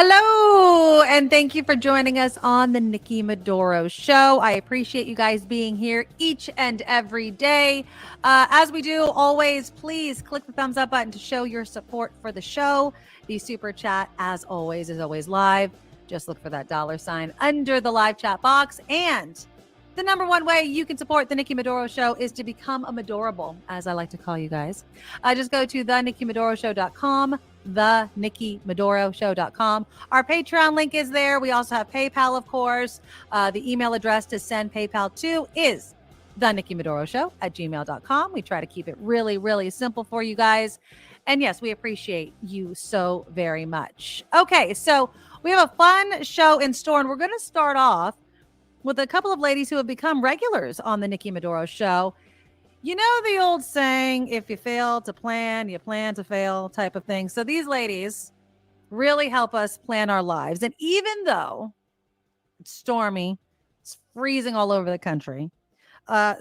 Hello, and thank you for joining us on the Nikki Maduro Show. I appreciate you guys being here each and every day. As we do always, please click the thumbs up button to show your support for the show. The super chat, as always, is always live. Just look for that $sign under the live chat box. And the number one way you can support the Nikki Maduro Show is to become a Madorable, as I like to call you guys. Just go to thenikkimaduroshow.com. thenikkimaduroshow.com. Our Patreon link is there. We also have PayPal, of course. The email address to send PayPal to is thenikkimaduroshow@gmail.com. We try to keep it really, really simple for you guys. And yes, we appreciate you so very much. Okay, so we have a fun show in store, and we're going to start off with a couple of ladies who have become regulars on the Nikki Maduro Show. You know the old saying, if you fail to plan, you plan to fail type of thing. So these ladies really help us plan our lives. And even though it's stormy, it's freezing all over the country,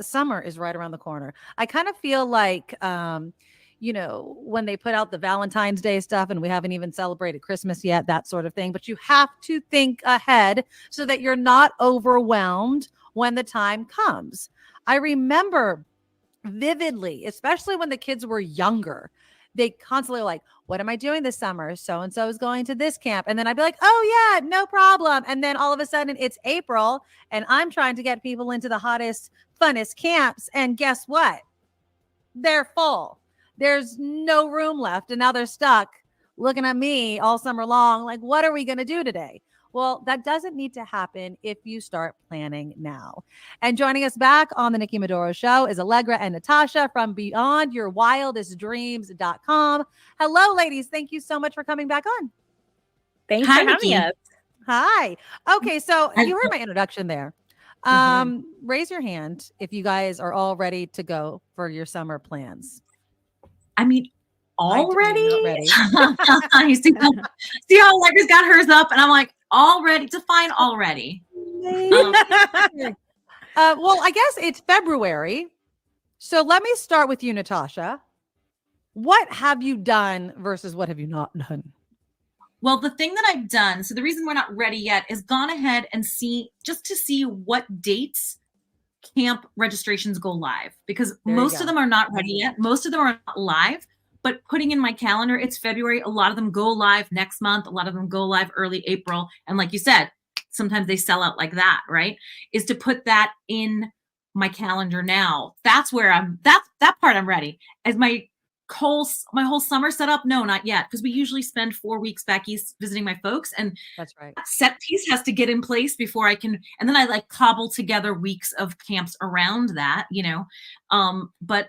summer is right around the corner. I kind of feel like, when they put out the Valentine's Day stuff and we haven't even celebrated Christmas yet, that sort of thing. But you have to think ahead so that you're not overwhelmed when the time comes. I remember vividly, especially when the kids were younger, they constantly were like, what am I doing this summer? So-and-so is going to this camp. And then I'd be like, oh yeah, no problem. And then all of a sudden it's April and I'm trying to get people into the hottest, funnest camps. And guess what? They're full. There's no room left. And now they're stuck looking at me all summer long. Like, what are we going to do today? Well, that doesn't need to happen if you start planning now. And joining us back on the Nikki Maduro Show is Allegra and Natasha from Beyond Your Wildest Dreams.com. Hello, ladies. Thank you so much for coming back on. Thanks for having us. Hi. Okay, so you heard my introduction there. Raise your hand if you guys are all ready to go for your summer plans. I mean, already? You see how Allegra's got hers up, and I'm like, already, define already. Well, I guess it's February. So let me start with you, Natasha. What have you done versus what have you not done? Well, the thing that I've done, so the reason we're not ready yet is gone ahead and see what dates camp registrations go live, because most of them are not ready yet. Most of them are not live. But putting in my calendar, it's February. A lot of them go live next month. A lot of them go live early April. And like you said, sometimes they sell out like that, right? Is to put that in my calendar now. That's where that part I'm ready. As my whole summer set up? No, not yet. Because we usually spend 4 weeks back east visiting my folks. And that's right. That set piece has to get in place before I can, and then I like cobble together weeks of camps around that, but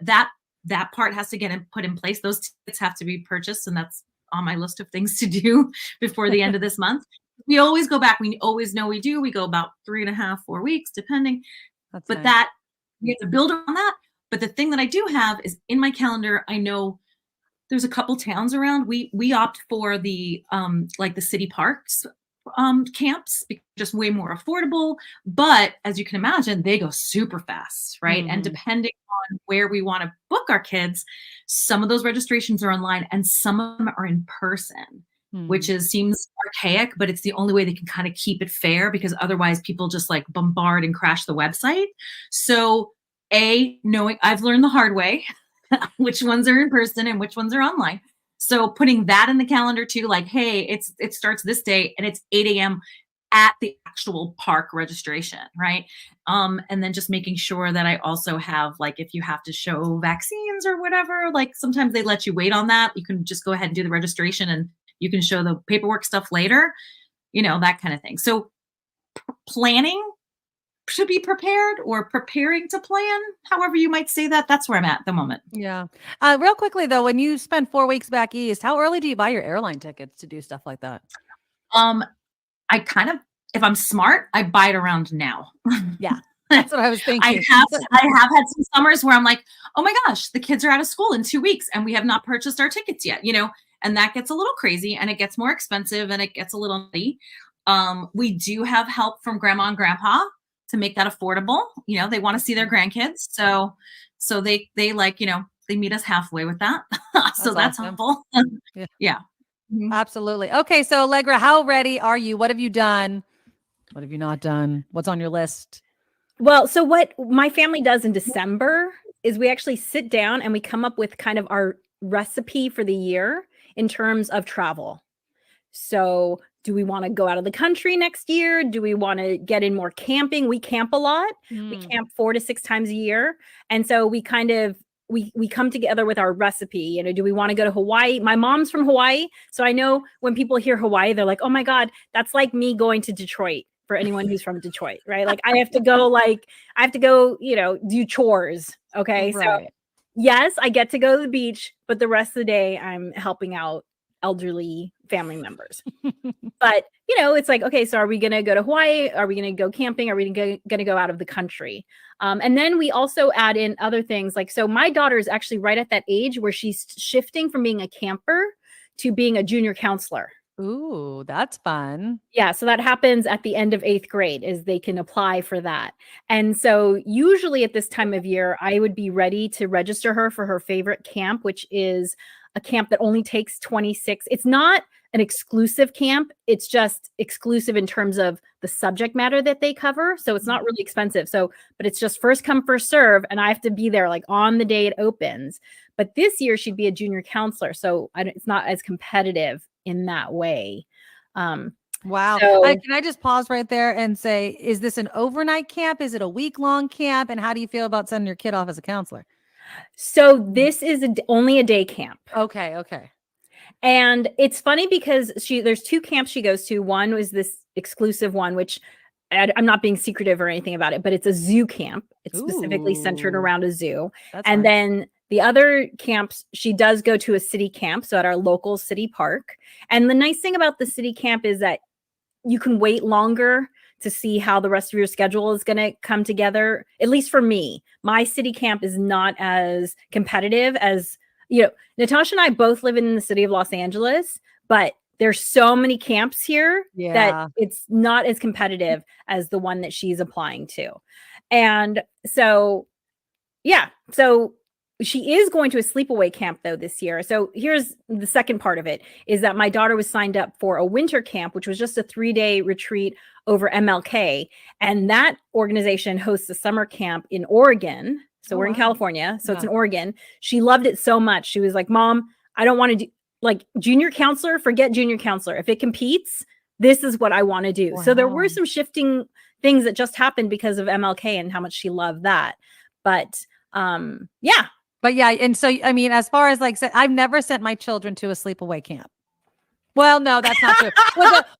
that part has to get put in place. Those tickets have to be purchased, and that's on my list of things to do before the end of this month. We always go back. We always know we do. We go about 3.5, 4 weeks, depending. That's but nice. That we have to build on that. But the thing that I do have is in my calendar, I know there's a couple towns around. We opt for the like the city parks camps, because just way more affordable. But as you can imagine, they go super fast, right? And depending on where we want to book our kids, some of those registrations are online and some of them are in person, which seems archaic, but it's the only way they can kind of keep it fair, because otherwise people just like bombard and crash the website. So I've learned the hard way which ones are in person and which ones are online. So putting that in the calendar too, like, hey, it starts this day and it's 8 a.m. at the actual park registration, right? And then just making sure that I also have, like, if you have to show vaccines or whatever, like sometimes they let you wait on that. You can just go ahead and do the registration and you can show the paperwork stuff later, that kind of thing. So planning to be prepared, or preparing to plan, however you might say that. That's where I'm at the moment. Yeah. Real quickly though, when you spend 4 weeks back east, how early do you buy your airline tickets to do stuff like that? I kind of, if I'm smart, I buy it around now. Yeah. That's what I was thinking. I have had some summers where I'm like, oh my gosh, the kids are out of school in 2 weeks and we have not purchased our tickets yet, and that gets a little crazy and it gets more expensive and it gets a little nutty. We do have help from grandma and grandpa to make that affordable. They want to see their grandkids. So they like, they meet us halfway with that. So that's awesome. helpful. Yeah. Absolutely. Okay. So Allegra, how ready are you? What have you done? What have you not done? What's on your list? Well, so what my family does in December is we actually sit down and we come up with kind of our recipe for the year in terms of travel. So, do we want to go out of the country next year? Do we want to get in more camping? We camp a lot. We camp 4 to 6 times a year. And so we kind of we come together with our recipe. You know, do we want to go to Hawaii? My mom's from Hawaii, so I know when people hear Hawaii, they're like, "Oh my God, that's like me going to Detroit." For anyone who's from Detroit, right? Like I have to go, you know, do chores. Okay. Right. So yes, I get to go to the beach, but the rest of the day I'm helping out elderly family members. But, you know, it's like, okay, so are we going to go to Hawaii? Are we going to go camping? Are we going to go out of the country? And then we also add in other things like, so my daughter is actually right at that age where she's shifting from being a camper to being a junior counselor. Ooh, that's fun. Yeah, so that happens at the end of 8th grade is they can apply for that. And so usually at this time of year, I would be ready to register her for her favorite camp, which is a camp that only takes 26. It's not an exclusive camp. It's just exclusive in terms of the subject matter that they cover. So it's not really expensive. So, but it's just first come, first serve. And I have to be there like on the day it opens. But this year she'd be a junior counselor. So it's not as competitive in that way. Wow. So, Can I just pause right there and say, is this an overnight camp? Is it a week-long camp? And how do you feel about sending your kid off as a counselor? so this is only a day camp. Okay. Okay. And it's funny because there's 2 camps she goes to. One was this exclusive one, which I'm not being secretive or anything about it, but it's a zoo camp. It's specifically centered around a zoo. And then the other camps, she does go to a city camp, so at our local city park. And the nice thing about the city camp is that you can wait longer to see how the rest of your schedule is going to come together. At least for me, my city camp is not as competitive as, you know, Natasha and I both live in the city of Los Angeles, but there's so many camps here that it's not as competitive as the one that she's applying to. And so, yeah, so she is going to a sleepaway camp though this year. So here's the second part of it is that my daughter was signed up for a winter camp, which was just a 3-day retreat over MLK. And that organization hosts a summer camp in Oregon. So we're in California. So it's in Oregon. She loved it so much. She was like, Mom, I don't want to do like junior counselor, forget junior counselor. If it competes, this is what I want to do. So there were some shifting things that just happened because of MLK and how much she loved that. But yeah. But yeah, and so I mean, as far as like, I've never sent my children to a sleepaway camp. Well, no, that's not true.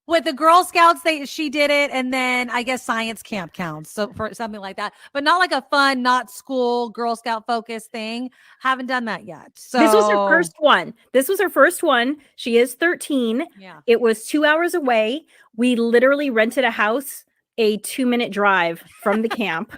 With the Girl Scouts, she did it, and then I guess science camp counts, so for something like that, but not like a fun, not school Girl Scout focused thing. Haven't done that yet. So this was her first one. She is 13. Yeah, it was 2 hours away. We literally rented a house a 2-minute drive from the camp.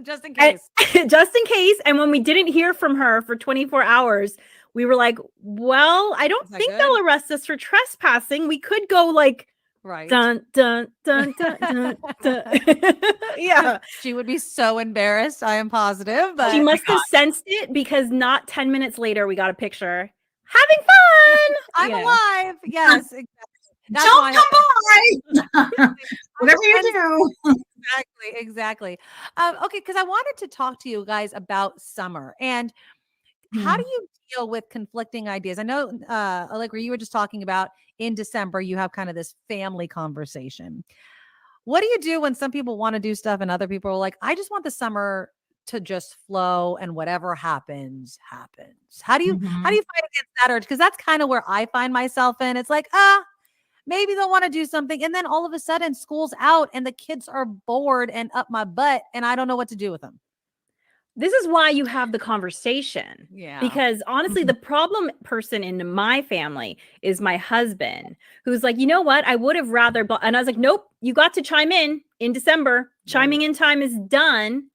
just in case. Just in case. And when we didn't hear from her for 24 hours, we were like, well, I don't think they'll arrest us for trespassing. We could go like, dun, dun, dun, dun, dun, dun. Yeah. She would be so embarrassed. I am positive. But she must have sensed it because not 10 minutes later, we got a picture. Having fun. I'm alive. Yes, exactly. That's don't come by. Whatever you do. Exactly. Okay, because I wanted to talk to you guys about summer and how do you deal with conflicting ideas? I know, Allegra, you were just talking about in December, you have kind of this family conversation. What do you do when some people want to do stuff and other people are like, I just want the summer to just flow and whatever happens, happens. How do you fight against that urge? Because that's kind of where I find myself in. It's like, maybe they'll want to do something. And then all of a sudden school's out and the kids are bored and up my butt and I don't know what to do with them. This is why you have the conversation. Yeah. Because honestly, the problem person in my family is my husband, who's like, you know what? I would have rather, and I was like, nope, you got to chime in December. Chiming in time is done.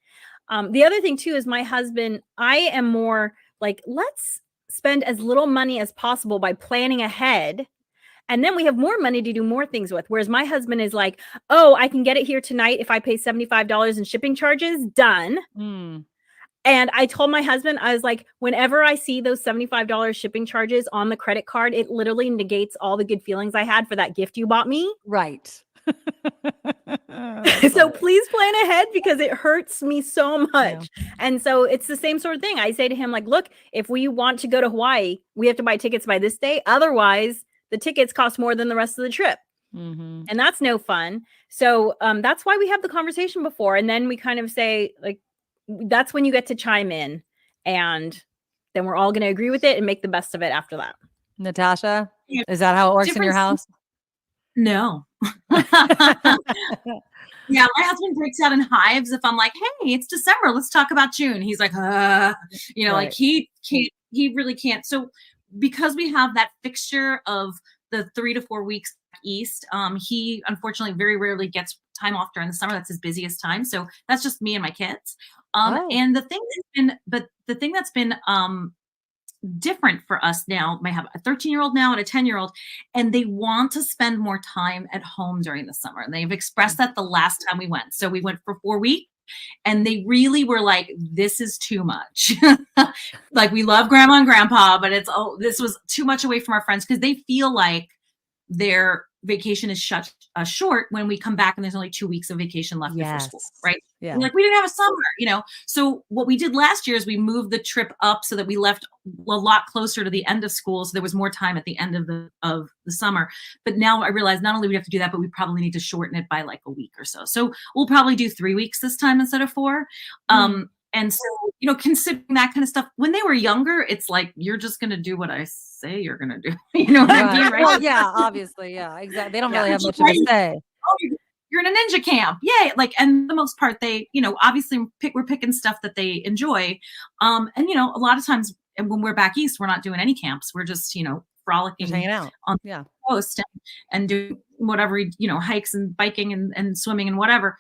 The other thing too is my husband, I am more like, let's spend as little money as possible by planning ahead. And then we have more money to do more things with. Whereas my husband is like, oh, I can get it here tonight if I pay $75 in shipping charges. Done. And I told my husband, I was like, whenever I see those $75 shipping charges on the credit card, it literally negates all the good feelings I had for that gift you bought me. Right. So please plan ahead because it hurts me so much. Yeah. And so it's the same sort of thing. I say to him, like, look, if we want to go to Hawaii, we have to buy tickets by this day. Otherwise, the tickets cost more than the rest of the trip. And that's no fun. So that's why we have the conversation before. And then we kind of say, like, that's when you get to chime in. And then we're all going to agree with it and make the best of it after that. Natasha, is that how it works in your house? No. Yeah, my husband breaks out in hives if I'm like, hey, it's December, let's talk about June. He's like, you know, Right. like he really can't. So because we have that fixture of the 3 to 4 weeks east, he unfortunately very rarely gets time off during the summer. That's his busiest time. So that's just me and my kids. And the thing that's been different for us now, I have a 13-year-old now and a 10-year-old, and they want to spend more time at home during the summer. And they've expressed that the last time we went. So we went for 4 weeks and they really were like, this is too much. Like, we love grandma and grandpa, but this was too much away from our friends, because they feel like their vacation is short when we come back and there's only 2 weeks of vacation left before school, right? Yeah. We're like, we didn't have a summer, you know? So what we did last year is we moved the trip up so that we left a lot closer to the end of school. So there was more time at the end of the summer. But now I realize not only do we have to do that, but we probably need to shorten it by like a week or so. So we'll probably do 3 weeks this time instead of 4. And so, you know, considering that kind of stuff, when they were younger, it's like, you're just going to do what I say you're going to do. You know what I mean? Right? Well, yeah, obviously. Yeah, exactly. They don't really have much of a say. Oh, you're in a ninja camp. Yay. Like, and the most part, they, you know, obviously we're picking stuff that they enjoy. And, you know, a lot of times when we're back east, we're not doing any camps. We're just, you know, frolicking, Just hanging out on the coast and doing whatever, you know, hikes and biking and swimming and whatever.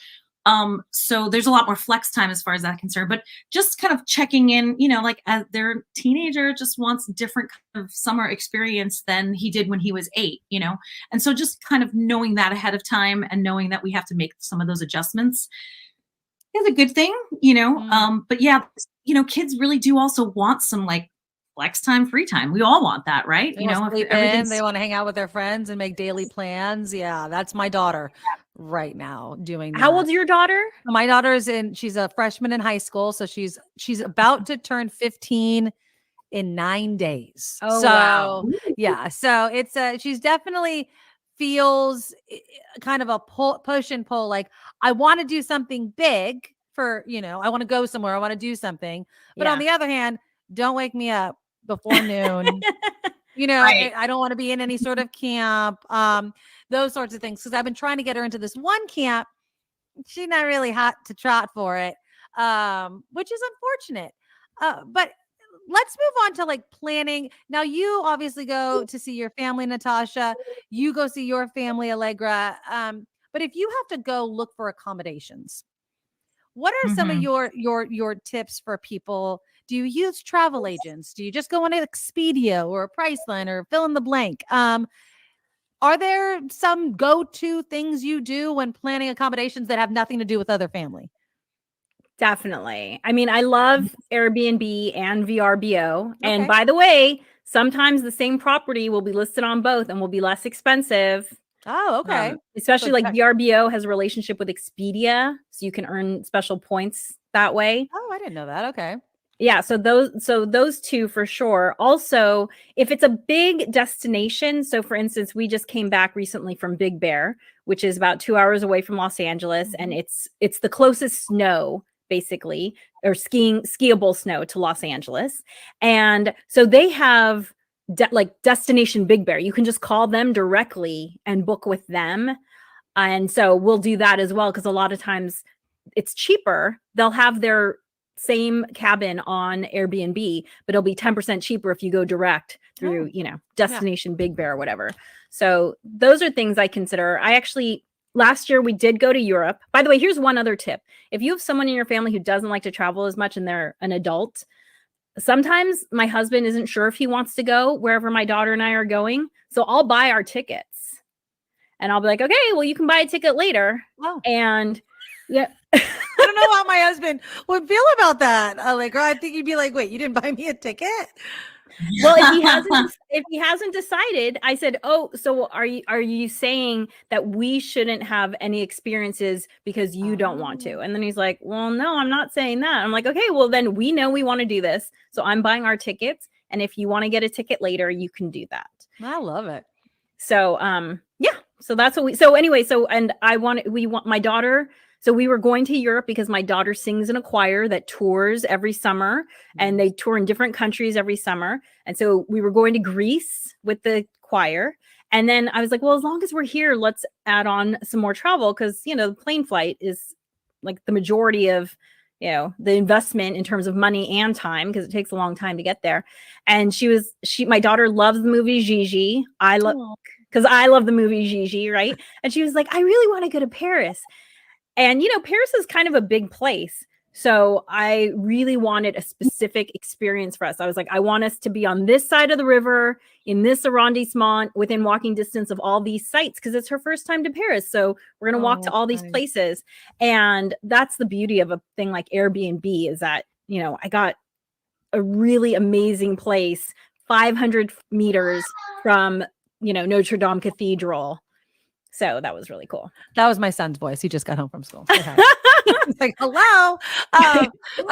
So there's a lot more flex time as far as that concerned, but just kind of checking in, you know, like, as their teenager just wants different kind of summer experience than he did when he was 8, you know? And so just kind of knowing that ahead of time and knowing that we have to make some of those adjustments is a good thing, you know? But yeah, you know, kids really do also want some like flex time, free time. We all want that, right? They want to sleep in, they want to hang out with their friends and make daily plans. Yeah, that's my daughter right now doing that. How old's your daughter? My daughter she's a freshman in high school, so she's about to turn 15 in 9 days. Oh, so wow. yeah, so it's she's definitely feels kind of a push and pull, like, I want to do something big for, you know, I want to go somewhere, I want to do something, but on the other hand, don't wake me up before noon. You know, Right. I don't want to be in any sort of camp, those sorts of things. Because I've been trying to get her into this one camp. She's not really hot to trot for it, which is unfortunate. But let's move on to like planning. Now, you obviously go to see your family, Natasha. You go see your family, Allegra. But if you have to go look for accommodations, what are some of your tips for people? Do you use travel agents? Do you just go on Expedia or Priceline or fill in the blank? Are there some go-to things you do when planning accommodations that have nothing to do with other family? Definitely. I mean, I love Airbnb and VRBO. Okay. And by the way, sometimes the same property will be listed on both and will be less expensive. Oh, okay. Especially like VRBO has a relationship with Expedia, so you can earn special points that way. Oh, I didn't know that. Okay. Yeah, so those two for sure. Also, if it's a big destination, so for instance, we just came back recently from Big Bear, which is about 2 hours away from Los Angeles, and it's the closest snow basically, or skiable snow to Los Angeles. And so they have like Destination Big Bear. You can just call them directly and book with them. And so we'll do that as well, because a lot of times it's cheaper. They'll have their same cabin on Airbnb, but it'll be 10% cheaper if you go direct through, you know, Destination Big Bear or whatever. So those are things I consider. Last year we did go to Europe. By the way, here's one other tip. If you have someone in your family who doesn't like to travel as much and they're an adult, sometimes my husband isn't sure if he wants to go wherever my daughter and I are going. So I'll buy our tickets and I'll be like, okay, well, you can buy a ticket later. Oh. And yeah, I don't know how my husband would feel about that. Like, I think he'd be like, "Wait, you didn't buy me a ticket?" Well, if he hasn't decided, I said, "Oh, so are you saying that we shouldn't have any experiences because you don't want to?" And then he's like, "Well, no, I'm not saying that." I'm like, "Okay, well then we know we want to do this. So I'm buying our tickets, and if you want to get a ticket later, you can do that." I love it. So, yeah. So that's what so anyway, and we want my daughter. So we were going to Europe because my daughter sings in a choir that tours every summer, and they tour in different countries every summer. And so we were going to Greece with the choir. And then I was like, well, as long as we're here, let's add on some more travel, because, the plane flight is like the majority of, the investment in terms of money and time, because it takes a long time to get there. And my daughter loves the movie Gigi. Because I love the movie Gigi, right? And she was like, I really want to go to Paris. And, Paris is kind of a big place. So I really wanted a specific experience for us. I was like, I want us to be on this side of the river, in this arrondissement, within walking distance of all these sites, because it's her first time to Paris. So we're going to walk to all these places. And that's the beauty of a thing like Airbnb, is that, I got a really amazing place 500 meters from, Notre Dame Cathedral. So that was really cool. That was my son's voice. He just got home from school. Okay. It's like, hello.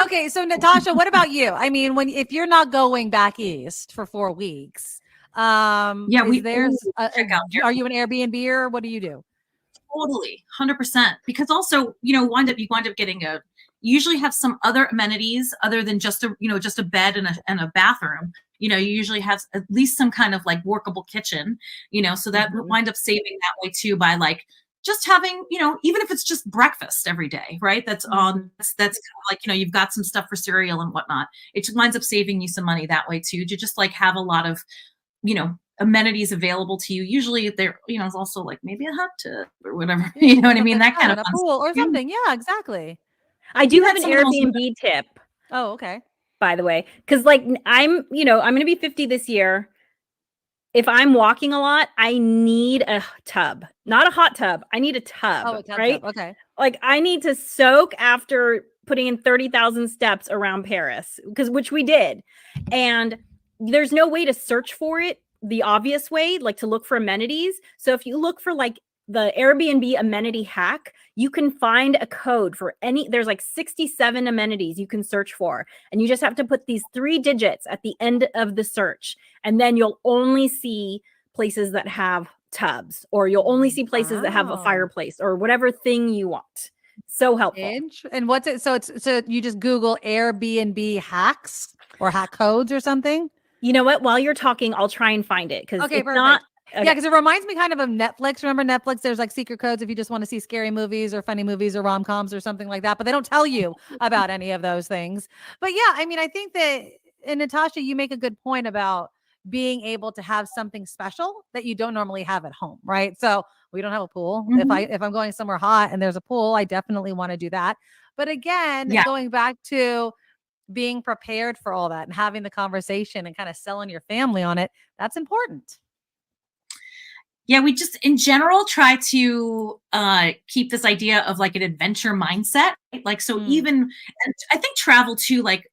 Okay. So Natasha, what about you? I mean, if you're not going back east for 4 weeks, are you an Airbnb or what do you do? Totally. 100%. Because also, you wind up getting you usually have some other amenities other than just a bed and a bathroom. You usually have at least some kind of like workable kitchen, so that wind up saving that way too, by like just having, even if it's just breakfast every day, right? That's that's kind of like, you've got some stuff for cereal and whatnot. It just winds up saving you some money that way too, to just like have a lot of, amenities available to you. Usually there, it's also like maybe a hot tub or whatever, you know what I mean? That kind of a pool or something. Yeah, exactly. I do have an Airbnb tip. Oh, okay. By the way, because like I'm going to be 50 this year. If I'm walking a lot, I need a tub, not a hot tub. I need a tub. Oh, a tub, right? Tub. Okay. Like I need to soak after putting in 30,000 steps around Paris, which we did. And there's no way to search for it the obvious way, like to look for amenities. So if you look for like the Airbnb amenity hack, you can find a code for there's like 67 amenities you can search for. And you just have to put these 3 digits at the end of the search. And then you'll only see places that have tubs, or you'll only see places that have a fireplace, or whatever thing you want. So helpful. And what's it? So you just Google Airbnb hacks or hack codes or something? You know what? While you're talking, I'll try and find it, because it's not. Okay. Yeah, because it reminds me kind of Netflix. Remember Netflix? There's like secret codes if you just want to see scary movies or funny movies or rom-coms or something like that. But they don't tell you about any of those things. But yeah, I mean, I think that, and Natasha, you make a good point about being able to have something special that you don't normally have at home, right? So we don't have a pool. If I'm going somewhere hot and there's a pool, I definitely want to do that. But again, going back to being prepared for all that and having the conversation and kind of selling your family on it, that's important. Yeah, we just in general try to keep this idea of like an adventure mindset. Right? Like, so even, and I think travel too, like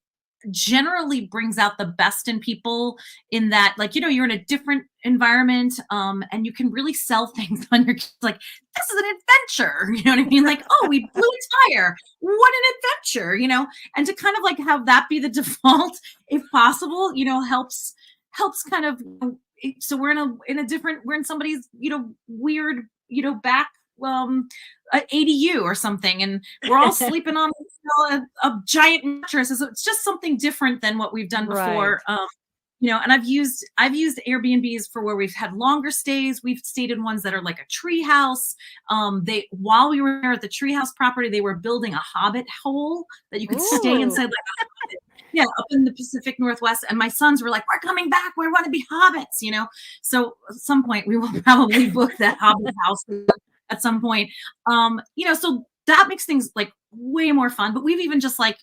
generally brings out the best in people, in that, like, you're in a different environment, and you can really sell things on your kids. Like, this is an adventure, you know what I mean? Like, oh, we blew a tire. What an adventure, and to kind of like have that be the default, if possible, helps kind of, so we're in somebody's, weird, back, ADU or something, and we're all sleeping on a giant mattress. So it's just something different than what we've done before. Right. And I've used Airbnbs for where we've had longer stays. We've stayed in ones that are like a tree house. While we were there at the tree house property, they were building a hobbit hole that you could stay inside, like a hobbit. Yeah, up in the Pacific Northwest. And my sons were like, we're coming back. We want to be hobbits, So at some point we will probably book that hobbit house at some point. So that makes things like way more fun. But we've even just like,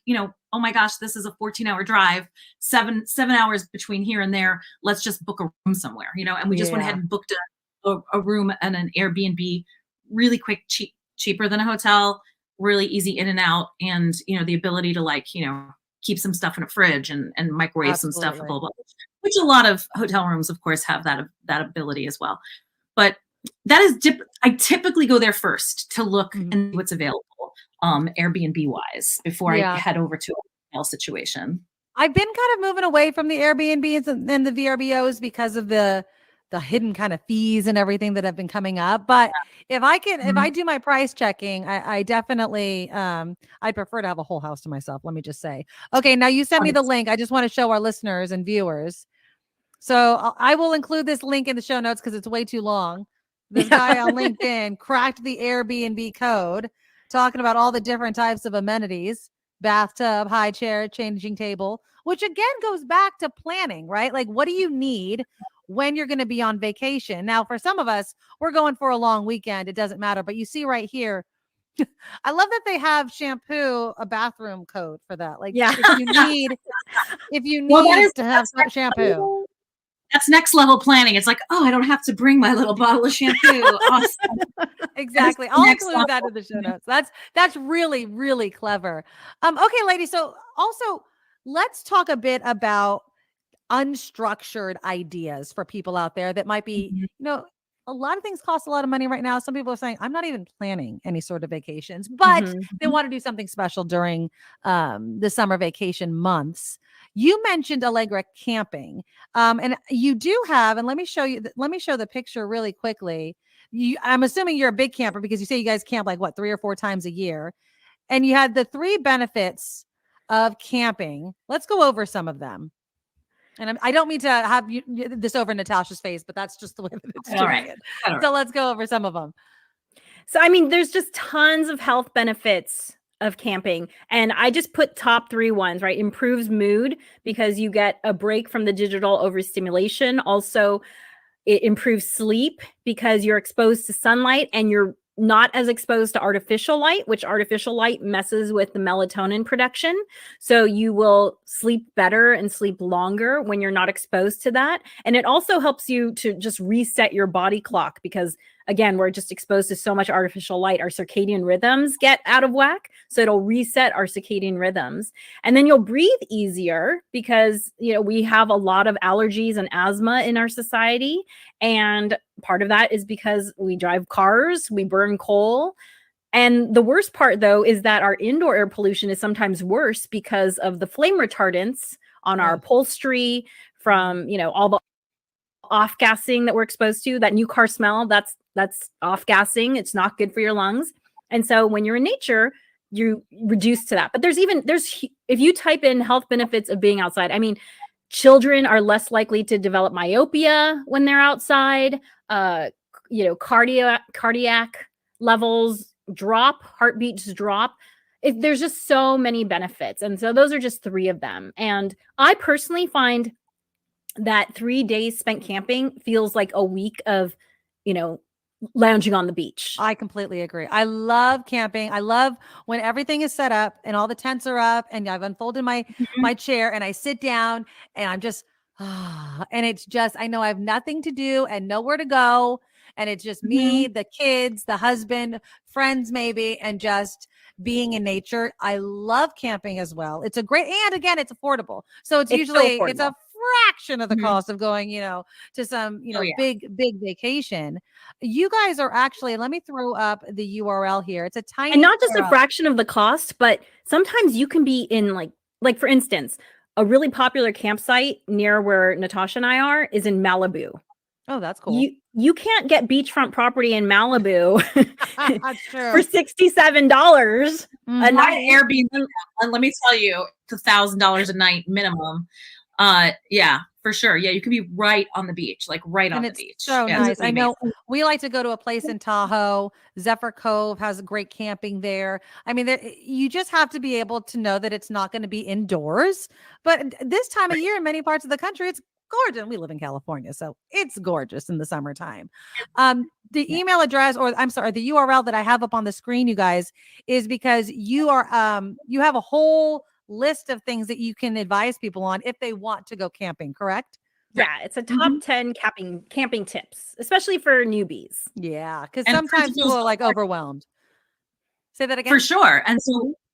oh my gosh, this is a 14-hour drive, seven hours between here and there. Let's just book a room somewhere, and we just went ahead and booked a room and an Airbnb really quick, cheaper than a hotel. really easy in and out, and the ability to like keep some stuff in a fridge and microwave some stuff, blah, blah, blah, which a lot of hotel rooms, of course, have that ability as well. But that is I typically go there first to look and see what's available, Airbnb wise, before I head over to a hotel situation. I've been kind of moving away from the Airbnbs and the VRBOs because of the hidden kind of fees and everything that have been coming up. But if I do my price checking, I definitely, I'd prefer to have a whole house to myself. Let me just say. Okay. Now you sent me the link. I just want to show our listeners and viewers. So I will include this link in the show notes because it's way too long. This guy on LinkedIn cracked the Airbnb code, talking about all the different types of amenities: bathtub, high chair, changing table, which again goes back to planning, right? Like, what do you need when you're going to be on vacation? Now, for some of us, we're going for a long weekend. It doesn't matter. But you see right here, I love that they have shampoo, a bathroom code for that. Like, if you need to have shampoo. That's next level planning. It's like, oh, I don't have to bring my little bottle of shampoo. Awesome. Exactly. I'll include that in the show notes. That's really, really clever. Okay, ladies. So also let's talk a bit about unstructured ideas for people out there that might be, a lot of things cost a lot of money right now. Some people are saying, I'm not even planning any sort of vacations, but they want to do something special during the summer vacation months. You mentioned Allegra camping, and you do have, and let me show the picture really quickly. I'm assuming you're a big camper because you say you guys camp like 3 or 4 times a year, and you had the 3 benefits of camping. Let's go over some of them. And I don't mean to have this over Natasha's face, but that's just the way that it's doing it. So let's go over some of them. So, I mean, there's just tons of health benefits of camping. And I just put top 3 ones, right? Improves mood because you get a break from the digital overstimulation. Also, it improves sleep because you're exposed to sunlight and you're not as exposed to artificial light, which artificial light messes with the melatonin production. So you will sleep better and sleep longer when you're not exposed to that. And it also helps you to just reset your body clock because, again, we're just exposed to so much artificial light. Our circadian rhythms get out of whack. So it'll reset our circadian rhythms. And then you'll breathe easier because, we have a lot of allergies and asthma in our society. And part of that is because we drive cars, we burn coal. And the worst part, though, is that our indoor air pollution is sometimes worse because of the flame retardants on our upholstery from, all the off-gassing that we're exposed to. That new car smell, that's off-gassing. It's not good for your lungs. And so when you're in nature, you reduce to that. But there's if you type in health benefits of being outside, I mean, children are less likely to develop myopia when they're outside. Cardiac levels drop, heartbeats drop. There's just so many benefits. And so those are just 3 of them. And I personally find that 3 days spent camping feels like a week of, lounging on the beach. I completely agree. I love camping. I love when everything is set up and all the tents are up and I've unfolded my chair and I sit down and I'm just, and it's just, I know I have nothing to do and nowhere to go. And it's just me, the kids, the husband, friends, maybe, and just being in nature. I love camping as well. It's a great, and again, it's affordable. So it's usually, it's a fraction of the cost of going, to some, big vacation. You guys are actually, let me throw up the URL here. It's a tiny, and not just a fraction of the cost, but sometimes you can be in like for instance, a really popular campsite near where Natasha and I are is in Malibu. Oh, that's cool. You can't get beachfront property in Malibu That's true. for $67 a night. Airbnb, and let me tell you, it's $1,000 a night minimum. Yeah, for sure. Yeah, you can be right on the beach, like right on the beach. So nice. I know we like to go to a place in Tahoe. Zephyr Cove has great camping there. I mean, you just have to be able to know that it's not going to be indoors. But this time of year, in many parts of the country, it's gorgeous. We live in California, so it's gorgeous in the summertime. The email address, or I'm sorry, the URL that I have up on the screen, you guys, is because you have a whole list of things that you can advise people on if they want to go camping, correct? Yeah, it's a top 10 camping tips, especially for newbies. Yeah, because sometimes people are like overwhelmed. Say that again. For sure.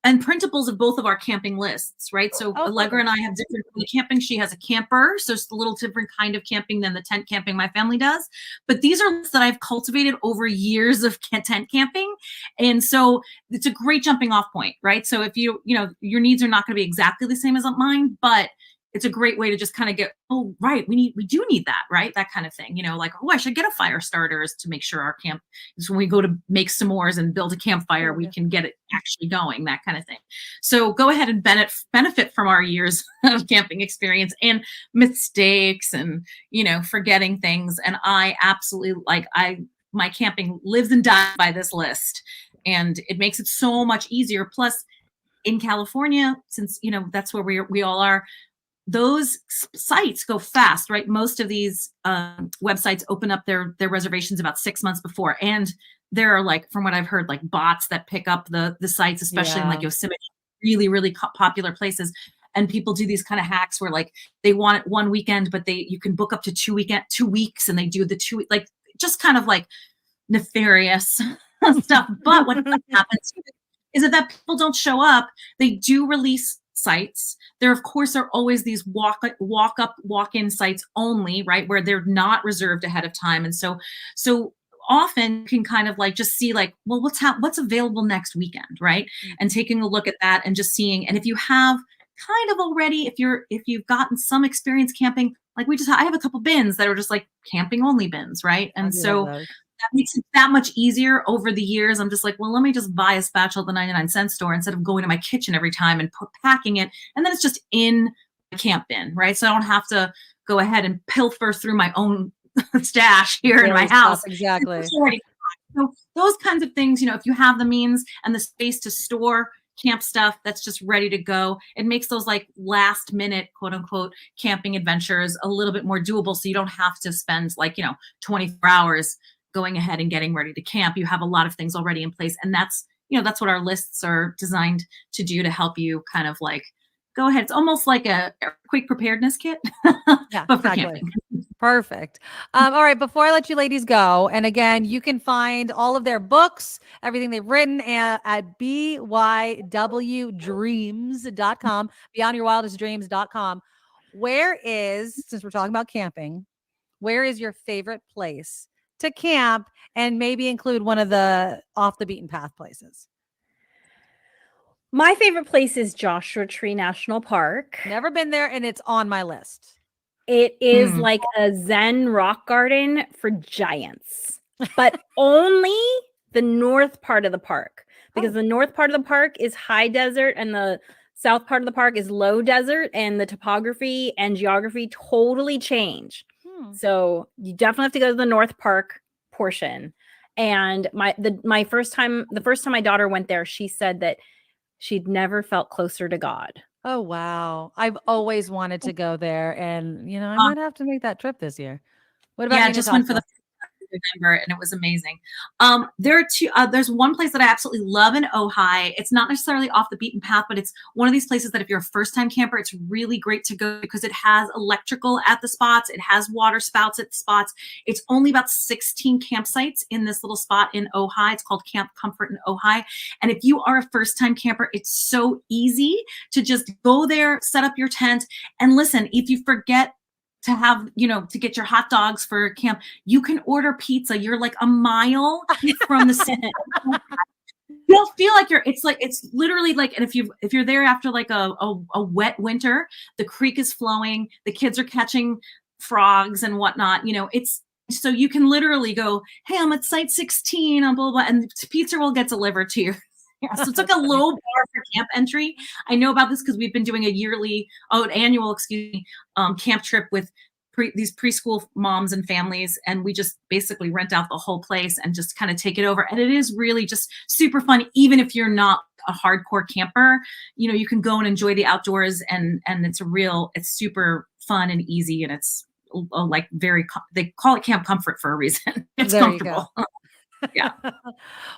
And printables of both of our camping lists, right? So Oh, Allegra and I have different kind of camping. She has a camper, so it's a little different kind of camping than the tent camping my family does. But these are lists that I've cultivated over years of tent camping. And so it's a great jumping off point, right? So if your needs are not going to be exactly the same as mine, but it's a great way to just kind of get, oh, right, we do need that, right? That kind of thing, like, oh, I should get a fire starters to make sure our camp is when we go to make s'mores and build a campfire, we can get it actually going, that kind of thing. So go ahead and benefit from our years of camping experience and mistakes and, forgetting things. And I absolutely my camping lives and dies by this list, and it makes it so much easier. Plus in California, since, that's where we all are, those sites go fast, right? Most of these websites open up their reservations about 6 months before. And there are, like, from what I've heard, like bots that pick up the sites, especially in like Yosemite, really, really popular places. And people do these kind of hacks where, like, they want it one weekend, but you can book up to 2 weeks, and they do the 2 like, just kind of like nefarious stuff. But what happens is that people don't show up. They do release sites. There, of course, are always these walk-in sites only, right, where they're not reserved ahead of time. And so often you can kind of like just see, like, well, what's available next weekend, right? And taking a look at that and just seeing. And if you have kind of already, if you've gotten some experience camping, like I have a couple bins that are just like camping only bins, right? And so that makes it that much easier over the years. I'm just like, well, let me just buy a spatula at the 99-cent store instead of going to my kitchen every time and packing it. And then it's just in the camp bin, right? So I don't have to go ahead and pilfer through my own stash here in my house. Exactly. So those kinds of things, if you have the means and the space to store camp stuff that's just ready to go, it makes those like last minute, quote unquote, camping adventures a little bit more doable. So you don't have to spend 24 hours going ahead and getting ready to camp. You have a lot of things already in place. And that's what our lists are designed to do, to help you kind of like go ahead. It's almost like a quick preparedness kit, yeah, but for exactly. camping. Perfect. All right. Before I let you ladies go, and again, you can find all of their books, everything they've written at bywdreams.com, beyondyourwildestdreams.com. Since we're talking about camping, where is your favorite place to camp, and maybe include one of the off the beaten path places? My favorite place is Joshua Tree National Park. Never been there, and it's on my list. It is like a Zen rock garden for giants, but only the north part of the park, because the north part of the park is high desert and the south part of the park is low desert, and the topography and geography totally change. So you definitely have to go to the North Park portion. And the first time my daughter went there, she said that she'd never felt closer to God. Oh, wow. I've always wanted to go there, and I might have to make that trip this year. What about you? I just went for the November, and it was amazing. There are there's one place that I absolutely love in Ojai. It's not necessarily off the beaten path, but it's one of these places that if you're a first-time camper, it's really great to go, because it has electrical at the spots. It has water spouts at the spots. It's only about 16 campsites in this little spot in Ojai. It's called Camp Comfort in Ojai. And if you are a first-time camper, it's so easy to just go there, set up your tent, and listen, if you forget to have, to get your hot dogs for camp, you can order pizza. You're like a mile from the city. You'll feel like it's literally like, and if you're there after like a wet winter, the creek is flowing, the kids are catching frogs and whatnot, so you can literally go, hey, I'm at site 16 on blah, blah, blah, and pizza will get delivered to you. Yeah, so it's like a low bar for camp entry. I know about this because we've been doing annual camp trip with these preschool moms and families, and we just basically rent out the whole place and just kind of take it over. And it is really just super fun, even if you're not a hardcore camper. You can go and enjoy the outdoors, and it's super fun and easy, and it's like they call it Camp Comfort for a reason. It's comfortable. Yeah.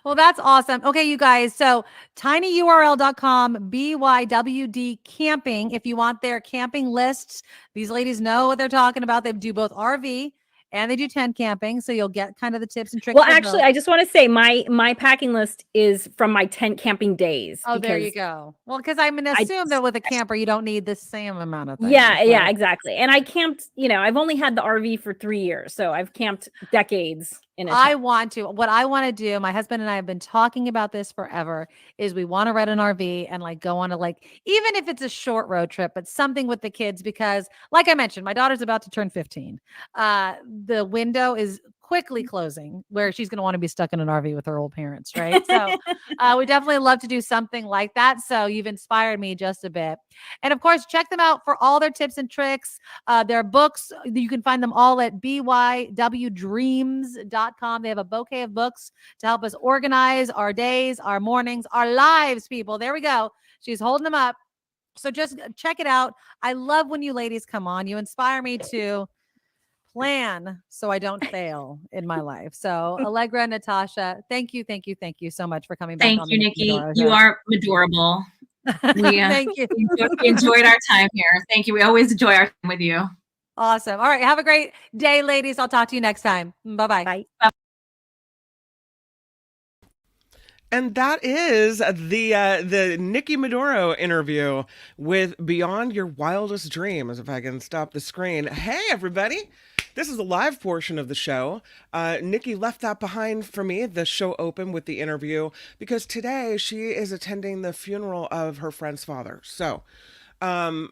Well, that's awesome. Okay, you guys. So tinyurl.com, BYWD camping. If you want their camping lists, these ladies know what they're talking about. They do both RV and they do tent camping. So you'll get kind of the tips and tricks. Well, of actually, both. I just want to say my packing list is from my tent camping days. Oh, there you because go. Well, because I'm going to assume that with a camper, you don't need the same amount of things. Yeah, but- exactly. And I camped, I've only had the RV for 3 years, so I've camped decades in a I tent. want to. What I want to do, my husband and I have been talking about this forever, is we want to rent an RV and like go on a even if it's a short road trip, but something with the kids because, like I mentioned, my daughter's about to turn 15. The window is quickly closing where she's going to want to be stuck in an RV with her old parents, right? So we definitely love to do something like that. So you've inspired me just a bit. And of course, check them out for all their tips and tricks. Their books, you can find them all at bywdreams.com. They have a bouquet of books to help us organize our days, our mornings, our lives, people. There we go. She's holding them up. So just check it out. I love when you ladies come on. You inspire me to plan so I don't fail in my life. So Allegra, Natasha, thank you so much for coming back. Thank on you, the Nikki. Medora You Show. are adorable. We Thank you. we enjoyed our time here. Thank you. We always enjoy our time with you. Awesome. All right. Have a great day, ladies. I'll talk to you next time. Bye-bye. Bye. And that is the Nikki Maduro interview with Beyond Your Wildest Dreams. If I can stop the screen. Hey, everybody. This is the live portion of the show. Nikki left that behind for me, the show open with the interview, because today she is attending the funeral of her friend's father. So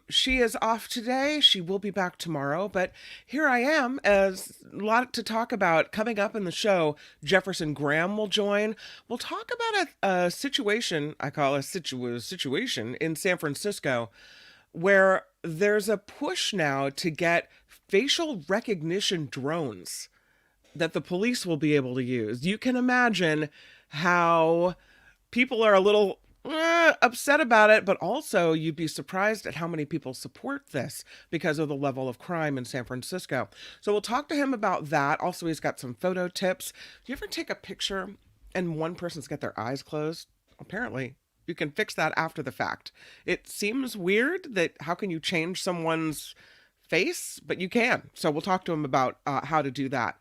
she is off today. She will be back tomorrow, but here I am, as a lot to talk about coming up in the show. Jefferson Graham will join. We'll talk about a situation, I call a situation in San Francisco, where there's a push now to get facial recognition drones that the police will be able to use. You can imagine how people are a little upset about it, but also you'd be surprised at how many people support this because of the level of crime in San Francisco. So we'll talk to him about that. Also, he's got some photo tips. Do you ever take a picture and one person's got their eyes closed? Apparently, you can fix that after the fact. It seems weird that how can you change someone's face, but you can. So we'll talk to him about how to do that.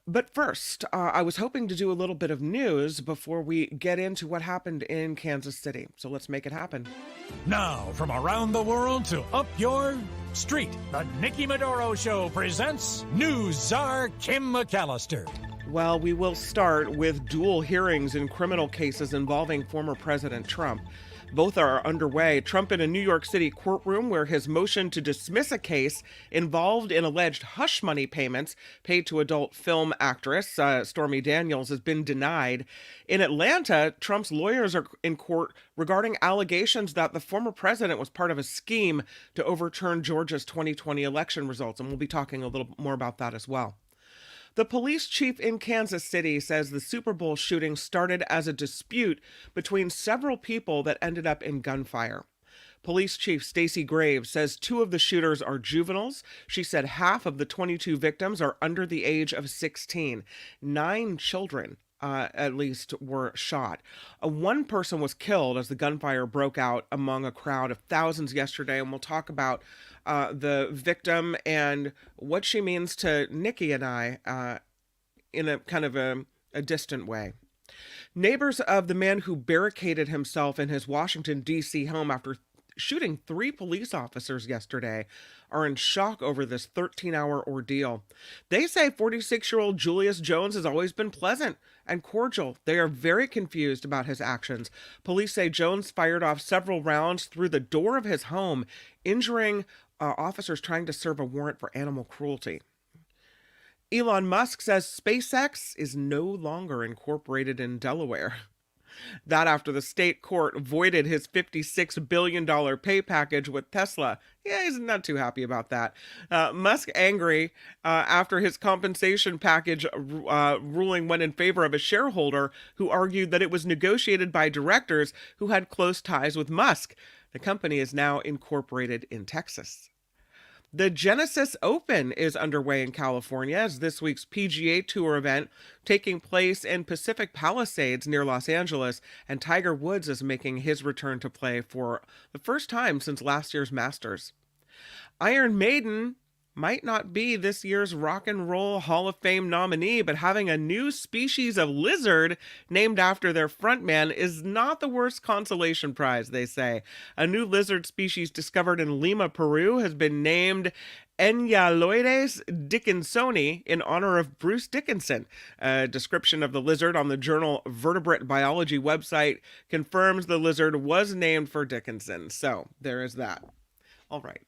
But first, I was hoping to do a little bit of news before we get into what happened in Kansas City. So let's make it happen. Now, from around the world to up your street, the Nikki Maduro Show presents News Czar Kim McAllister. Well, we will start with dual hearings in criminal cases involving former President Trump. Both are underway. Trump in a New York City courtroom where his motion to dismiss a case involved in alleged hush money payments paid to adult film actress Stormy Daniels has been denied. In Atlanta, Trump's lawyers are in court regarding allegations that the former president was part of a scheme to overturn Georgia's 2020 election results, and we'll be talking a little more about that as well. The police chief in Kansas City says the Super Bowl shooting started as a dispute between several people that ended up in gunfire. Police Chief Stacey Graves says 2 of the shooters are juveniles. She said half of the 22 victims are under the age of 16. 9 children at least were shot. One person was killed as the gunfire broke out among a crowd of thousands yesterday, and we'll talk about the victim and what she means to Nikki and I in a kind of a distant way. Neighbors of the man who barricaded himself in his Washington, D.C. home after shooting 3 police officers yesterday are in shock over this 13-hour ordeal. They say 46-year-old Julius Jones has always been pleasant and cordial. They are very confused about his actions. Police say Jones fired off several rounds through the door of his home, injuring officers trying to serve a warrant for animal cruelty. Elon Musk says SpaceX is no longer incorporated in Delaware. That after the state court voided his $56 billion pay package with Tesla. Yeah, he's not too happy about that. Musk angry after his compensation package ruling went in favor of a shareholder who argued that it was negotiated by directors who had close ties with Musk. The company is now incorporated in Texas. The Genesis Open is underway in California as this week's PGA Tour event taking place in Pacific Palisades near Los Angeles, and Tiger Woods is making his return to play for the first time since last year's Masters. Iron Maiden might not be this year's Rock and Roll Hall of Fame nominee, but having a new species of lizard named after their frontman is not the worst consolation prize, they say. A new lizard species discovered in Lima, Peru has been named Enyaloides dickinsoni in honor of Bruce Dickinson. A description of the lizard on the journal Vertebrate Biology website confirms the lizard was named for Dickinson. So there is that. All right.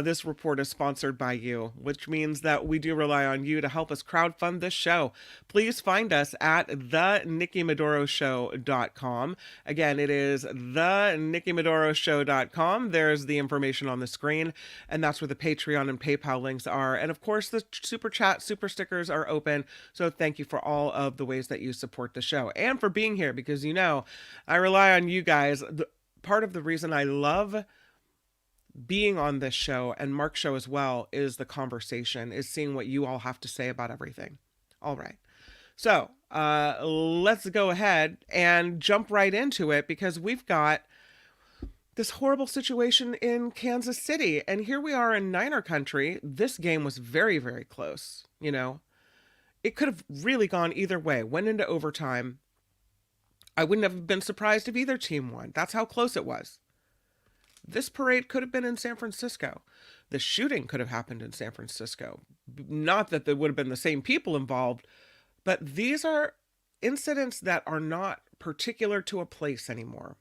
This report is sponsored by you, which means that we do rely on you to help us crowdfund this show. Please find us at thenikkimadoroshow.com. Again, it is thenikkimadoroshow.com. There's the information on the screen, and that's where the Patreon and PayPal links are. And of course, the Super Chat, Super Stickers are open. So thank you for all of the ways that you support the show and for being here, because I rely on you guys. Part of the reason I love being on this show, and Mark's show as well, is the conversation, is seeing what you all have to say about everything. All right. So let's go ahead and jump right into it, because we've got this horrible situation in Kansas City. And here we are in Niner country. This game was very, very close. It could have really gone either way. Went into overtime. I wouldn't have been surprised if either team won. That's how close it was. This parade could have been in San Francisco. The shooting could have happened in San Francisco. Not that there would have been the same people involved, but these are incidents that are not particular to a place anymore.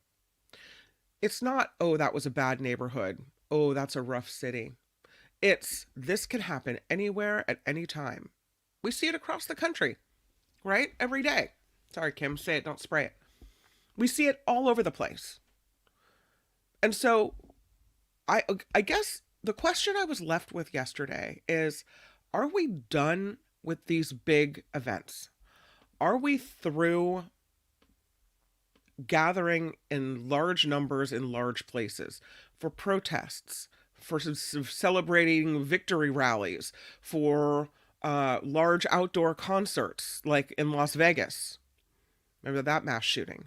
It's not, oh, that was a bad neighborhood. Oh, that's a rough city. This can happen anywhere at any time. We see it across the country, right? Every day. Sorry, Kim, say it, don't spray it. We see it all over the place. And so I guess the question I was left with yesterday is, are we done with these big events? Are we through gathering in large numbers in large places for protests, for celebrating victory rallies, for large outdoor concerts like in Las Vegas? Remember that mass shooting?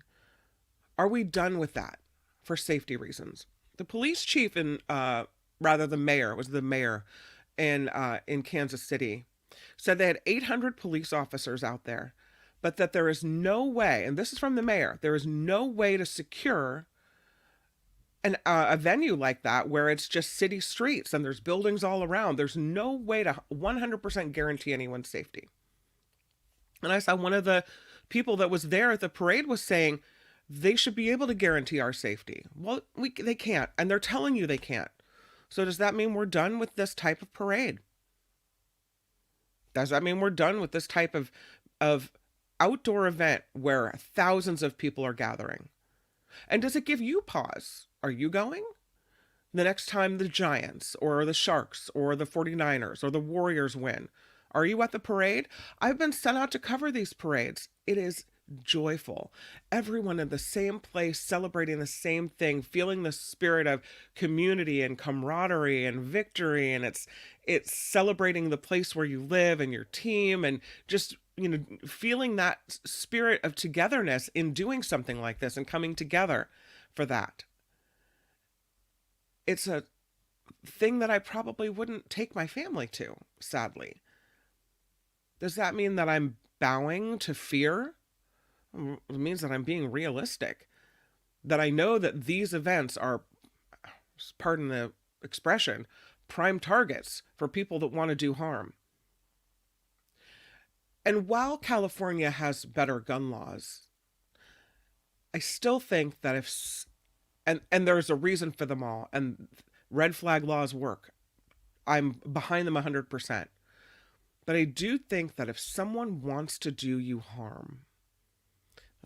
Are we done with that? For safety reasons. The police chief the mayor in Kansas City, said they had 800 police officers out there, but that there is no way, and this is from the mayor, there is no way to secure a venue like that where it's just city streets and there's buildings all around. There's no way to 100% guarantee anyone's safety. And I saw one of the people that was there at the parade was saying, they should be able to guarantee our safety. Well, they can't, and they're telling you they can't. So does that mean we're done with this type of parade? Does that mean we're done with this type of outdoor event where thousands of people are gathering? And does it give you pause? Are you going? The next time the Giants or the Sharks or the 49ers or the Warriors win, are you at the parade? I've been sent out to cover these parades. It is joyful. Everyone in the same place, celebrating the same thing, feeling the spirit of community and camaraderie and victory. And it's celebrating the place where you live and your team, and just, feeling that spirit of togetherness in doing something like this and coming together for that. It's a thing that I probably wouldn't take my family to, sadly. Does that mean that I'm bowing to fear? It means that I'm being realistic, that I know that these events are, pardon the expression, prime targets for people that want to do harm. And while California has better gun laws, I still think that and there's a reason for them all, and red flag laws work. I'm behind them 100%. But I do think that if someone wants to do you harm,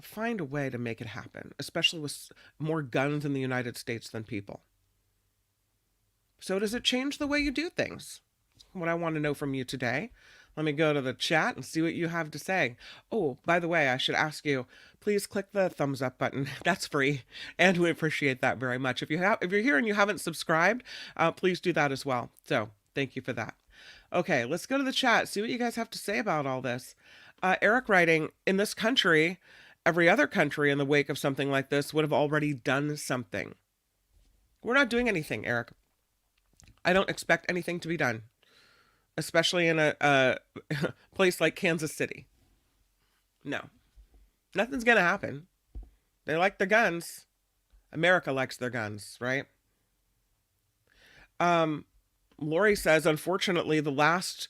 find a way to make it happen, especially with more guns in the United States than people. So does it change the way you do things? What I want to know from you today. Let me go to the chat and see what you have to say. Oh, by the way, I should ask you, please click the thumbs up button. That's free, and we appreciate that very much. If you're here and you haven't subscribed, please do that as well. So thank you for that. Okay, let's go to the chat, see what you guys have to say about all this. Eric writing, in this country, every other country in the wake of something like this would have already done something. We're not doing anything, Eric. I don't expect anything to be done. especially in a place like Kansas City. No, nothing's going to happen. They like their guns. America likes their guns, right? Lori says, unfortunately, the last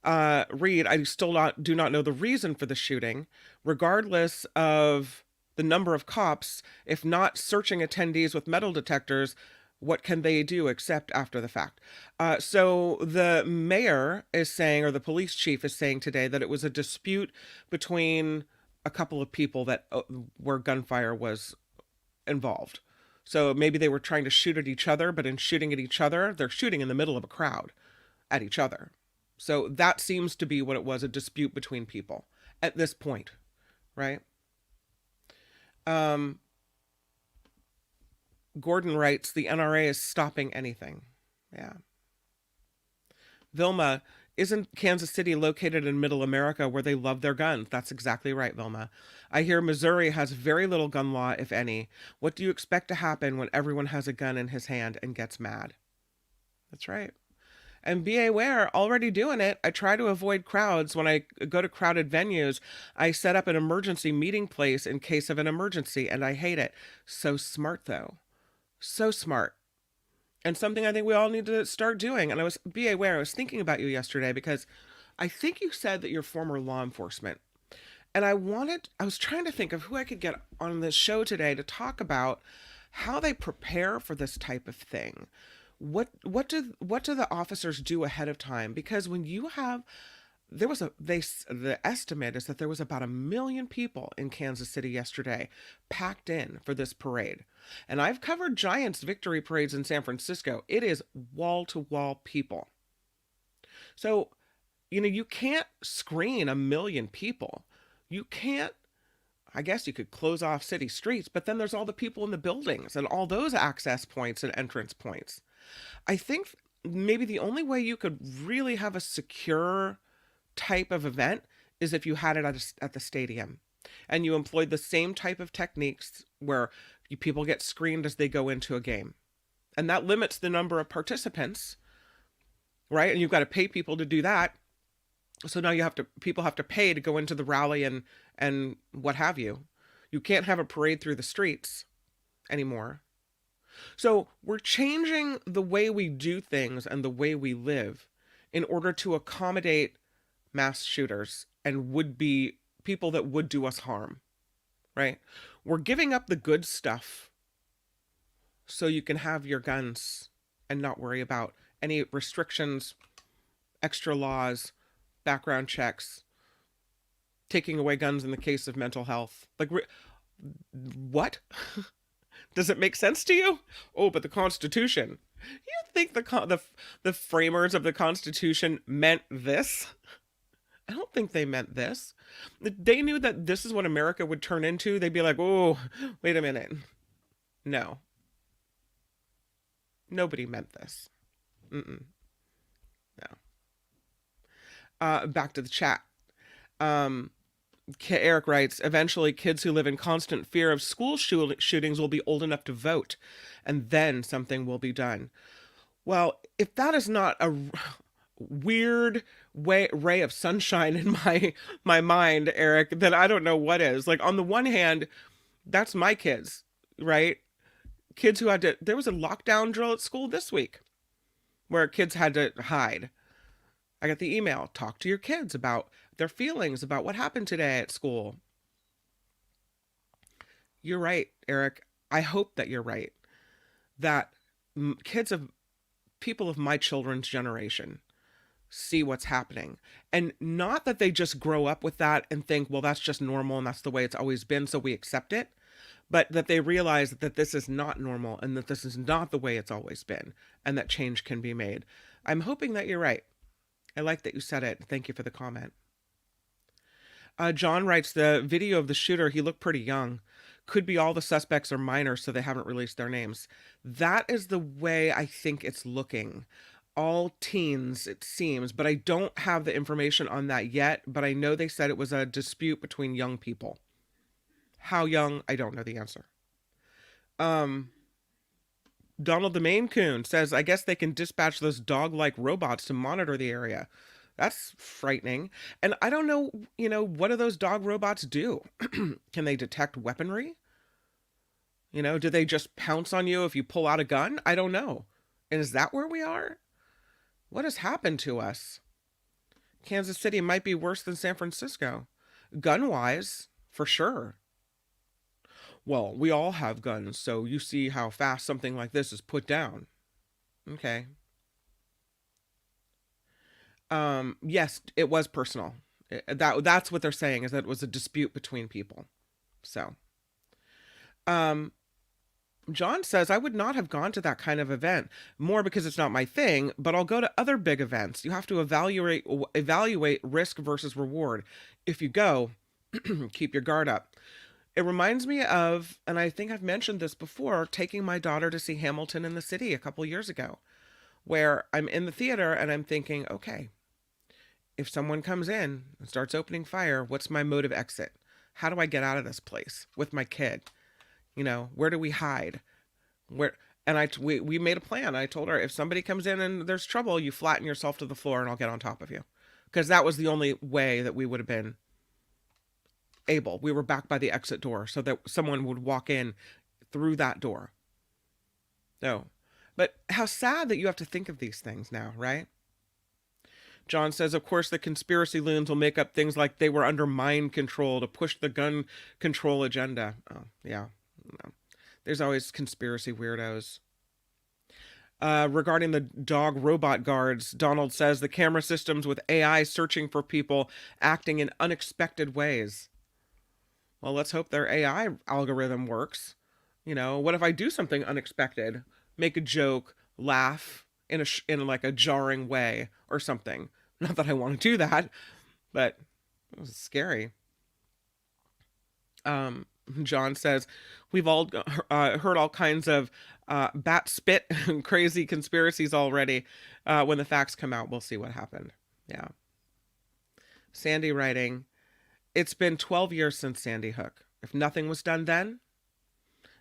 read, I still do not know the reason for the shooting, regardless of the number of cops. If not searching attendees with metal detectors, what can they do except after the fact? So the mayor is saying, or the police chief is saying today, that it was a dispute between a couple of people that where gunfire was involved. So maybe they were trying to shoot at each other, but in shooting at each other, they're shooting in the middle of a crowd at each other. So that seems to be what it was, a dispute between people at this point, right? Gordon writes, the NRA is stopping anything. Yeah. Vilma, isn't Kansas City located in middle America where they love their guns? That's exactly right, Vilma. I hear Missouri has very little gun law, if any. What do you expect to happen when everyone has a gun in his hand and gets mad? That's right. And be aware, already doing it. I try to avoid crowds. When I go to crowded venues, I set up an emergency meeting place in case of an emergency, and I hate it. So smart, though. So smart. And something I think we all need to start doing. And be aware, I was thinking about you yesterday because I think you said that you're former law enforcement. And I was trying to think of who I could get on this show today to talk about how they prepare for this type of thing. What do the officers do ahead of time? Because when you have, the estimate is that there was about 1 million people in Kansas City yesterday packed in for this parade. And I've covered Giants victory parades in San Francisco. It is wall to wall people. So, you can't screen 1 million people. You can't, I guess you could close off city streets, but then there's all the people in the buildings and all those access points and entrance points. I think maybe the only way you could really have a secure type of event is if you had it at the stadium and you employed the same type of techniques where people get screened as they go into a game. And that limits the number of participants, right? And you've got to pay people to do that. So now people have to pay to go into the rally and what have you. You can't have a parade through the streets anymore. So we're changing the way we do things and the way we live in order to accommodate mass shooters and would-be people that would do us harm, right? We're giving up the good stuff so you can have your guns and not worry about any restrictions, extra laws, background checks, taking away guns in the case of mental health. Like, what? Does it make sense to you? Oh, but the Constitution. You think the framers of the Constitution meant this? I don't think they meant this. They knew that this is what America would turn into. They'd be like, oh, wait a minute. No. Nobody meant this. No. Back to the chat. Eric writes, eventually kids who live in constant fear of school shootings will be old enough to vote, and then something will be done. Well, if that is not a weird ray of sunshine in my mind, Eric, then I don't know what is. Like, on the one hand, that's my kids, right? Kids who there was a lockdown drill at school this week where kids had to hide. I got the email, talk to your kids about their feelings about what happened today at school. You're right, Eric. I hope that you're right. That people of my children's generation see what's happening. And not that they just grow up with that and think, well, that's just normal and that's the way it's always been, so we accept it. But that they realize that this is not normal and that this is not the way it's always been and that change can be made. I'm hoping that you're right. I like that you said it. Thank you for the comment. John writes, the video of the shooter, he looked pretty young. Could be all the suspects are minors, so they haven't released their names. That is the way I think it's looking. All teens, it seems, but I don't have the information on that yet, but I know they said it was a dispute between young people. How young? I don't know the answer. Donald the Maine Coon says, I guess they can dispatch those dog-like robots to monitor the area. That's frightening. And I don't know, what do those dog robots do? Can they detect weaponry? Do they just pounce on you if you pull out a gun? I don't know. And is that where we are? What has happened to us? Kansas City might be worse than San Francisco. Gun-wise, for sure. Well, we all have guns, so you see how fast something like this is put down. Okay. Yes, it was personal. That's what they're saying, is that it was a dispute between people. So, John says, I would not have gone to that kind of event, more because it's not my thing, but I'll go to other big events. You have to evaluate risk versus reward. If you go, keep your guard up. It reminds me of, and I think I've mentioned this before, taking my daughter to see Hamilton in the City a couple years ago, where I'm in the theater and I'm thinking, okay, if someone comes in and starts opening fire, what's my mode of exit? How do I get out of this place with my kid? Where do we hide? We made a plan. I told her, if somebody comes in and there's trouble, you flatten yourself to the floor and I'll get on top of you. Because that was the only way that we would have been able. We were back by the exit door so that someone would walk in through that door. No. But how sad that you have to think of these things now, right? John says, of course, the conspiracy loons will make up things like they were under mind control to push the gun control agenda. Oh, yeah. No. There's always conspiracy weirdos. Regarding the dog robot guards, Donald says the camera systems with AI searching for people acting in unexpected ways. Well, let's hope their AI algorithm works. What if I do something unexpected? Make a joke, laugh in like a jarring way or something. Not that I want to do that, but it was scary. John says, we've all heard all kinds of bat spit and crazy conspiracies already. When the facts come out, we'll see what happened. Yeah. Sandy writing, it's been 12 years since Sandy Hook. If nothing was done then,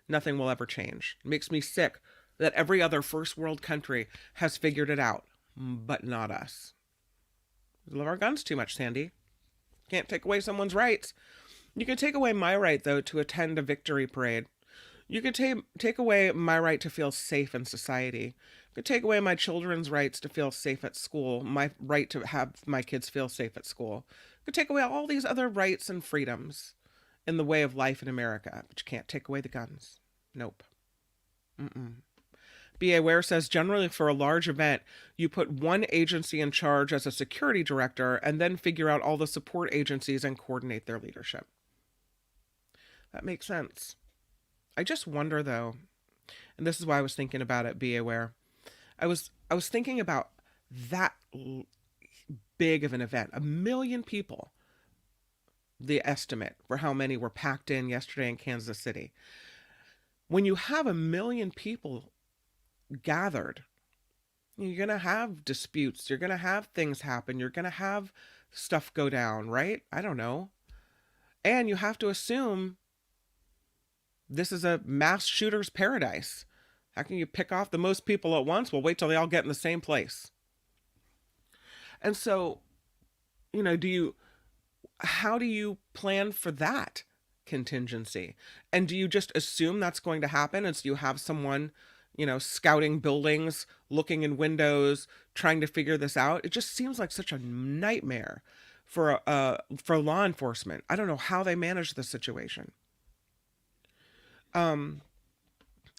nothing will ever change. It makes me sick that every other first world country has figured it out, but not us. We love our guns too much, Sandy. Can't take away someone's rights. You could take away my right, though, to attend a victory parade. You could take away my right to feel safe in society. You could take away my children's rights to feel safe at school, my right to have my kids feel safe at school. You could take away all these other rights and freedoms in the way of life in America, but you can't take away the guns. Nope. B.A. Ware says, generally for a large event, you put one agency in charge as a security director and then figure out all the support agencies and coordinate their leadership. That makes sense. I just wonder, though, and this is why I was thinking about it, be aware. I was thinking about that big of an event, 1 million people, the estimate for how many were packed in yesterday in Kansas City. When you have 1 million people gathered, you're going to have disputes. You're going to have things happen. You're going to have stuff go down, right? I don't know. And you have to assume this is a mass shooter's paradise. How can you pick off the most people at once? Well, wait till they all get in the same place. And so, how do you plan for that contingency? And do you just assume that's going to happen? And so you have someone, scouting buildings, looking in windows, trying to figure this out? It just seems like such a nightmare for law enforcement. I don't know how they manage the situation.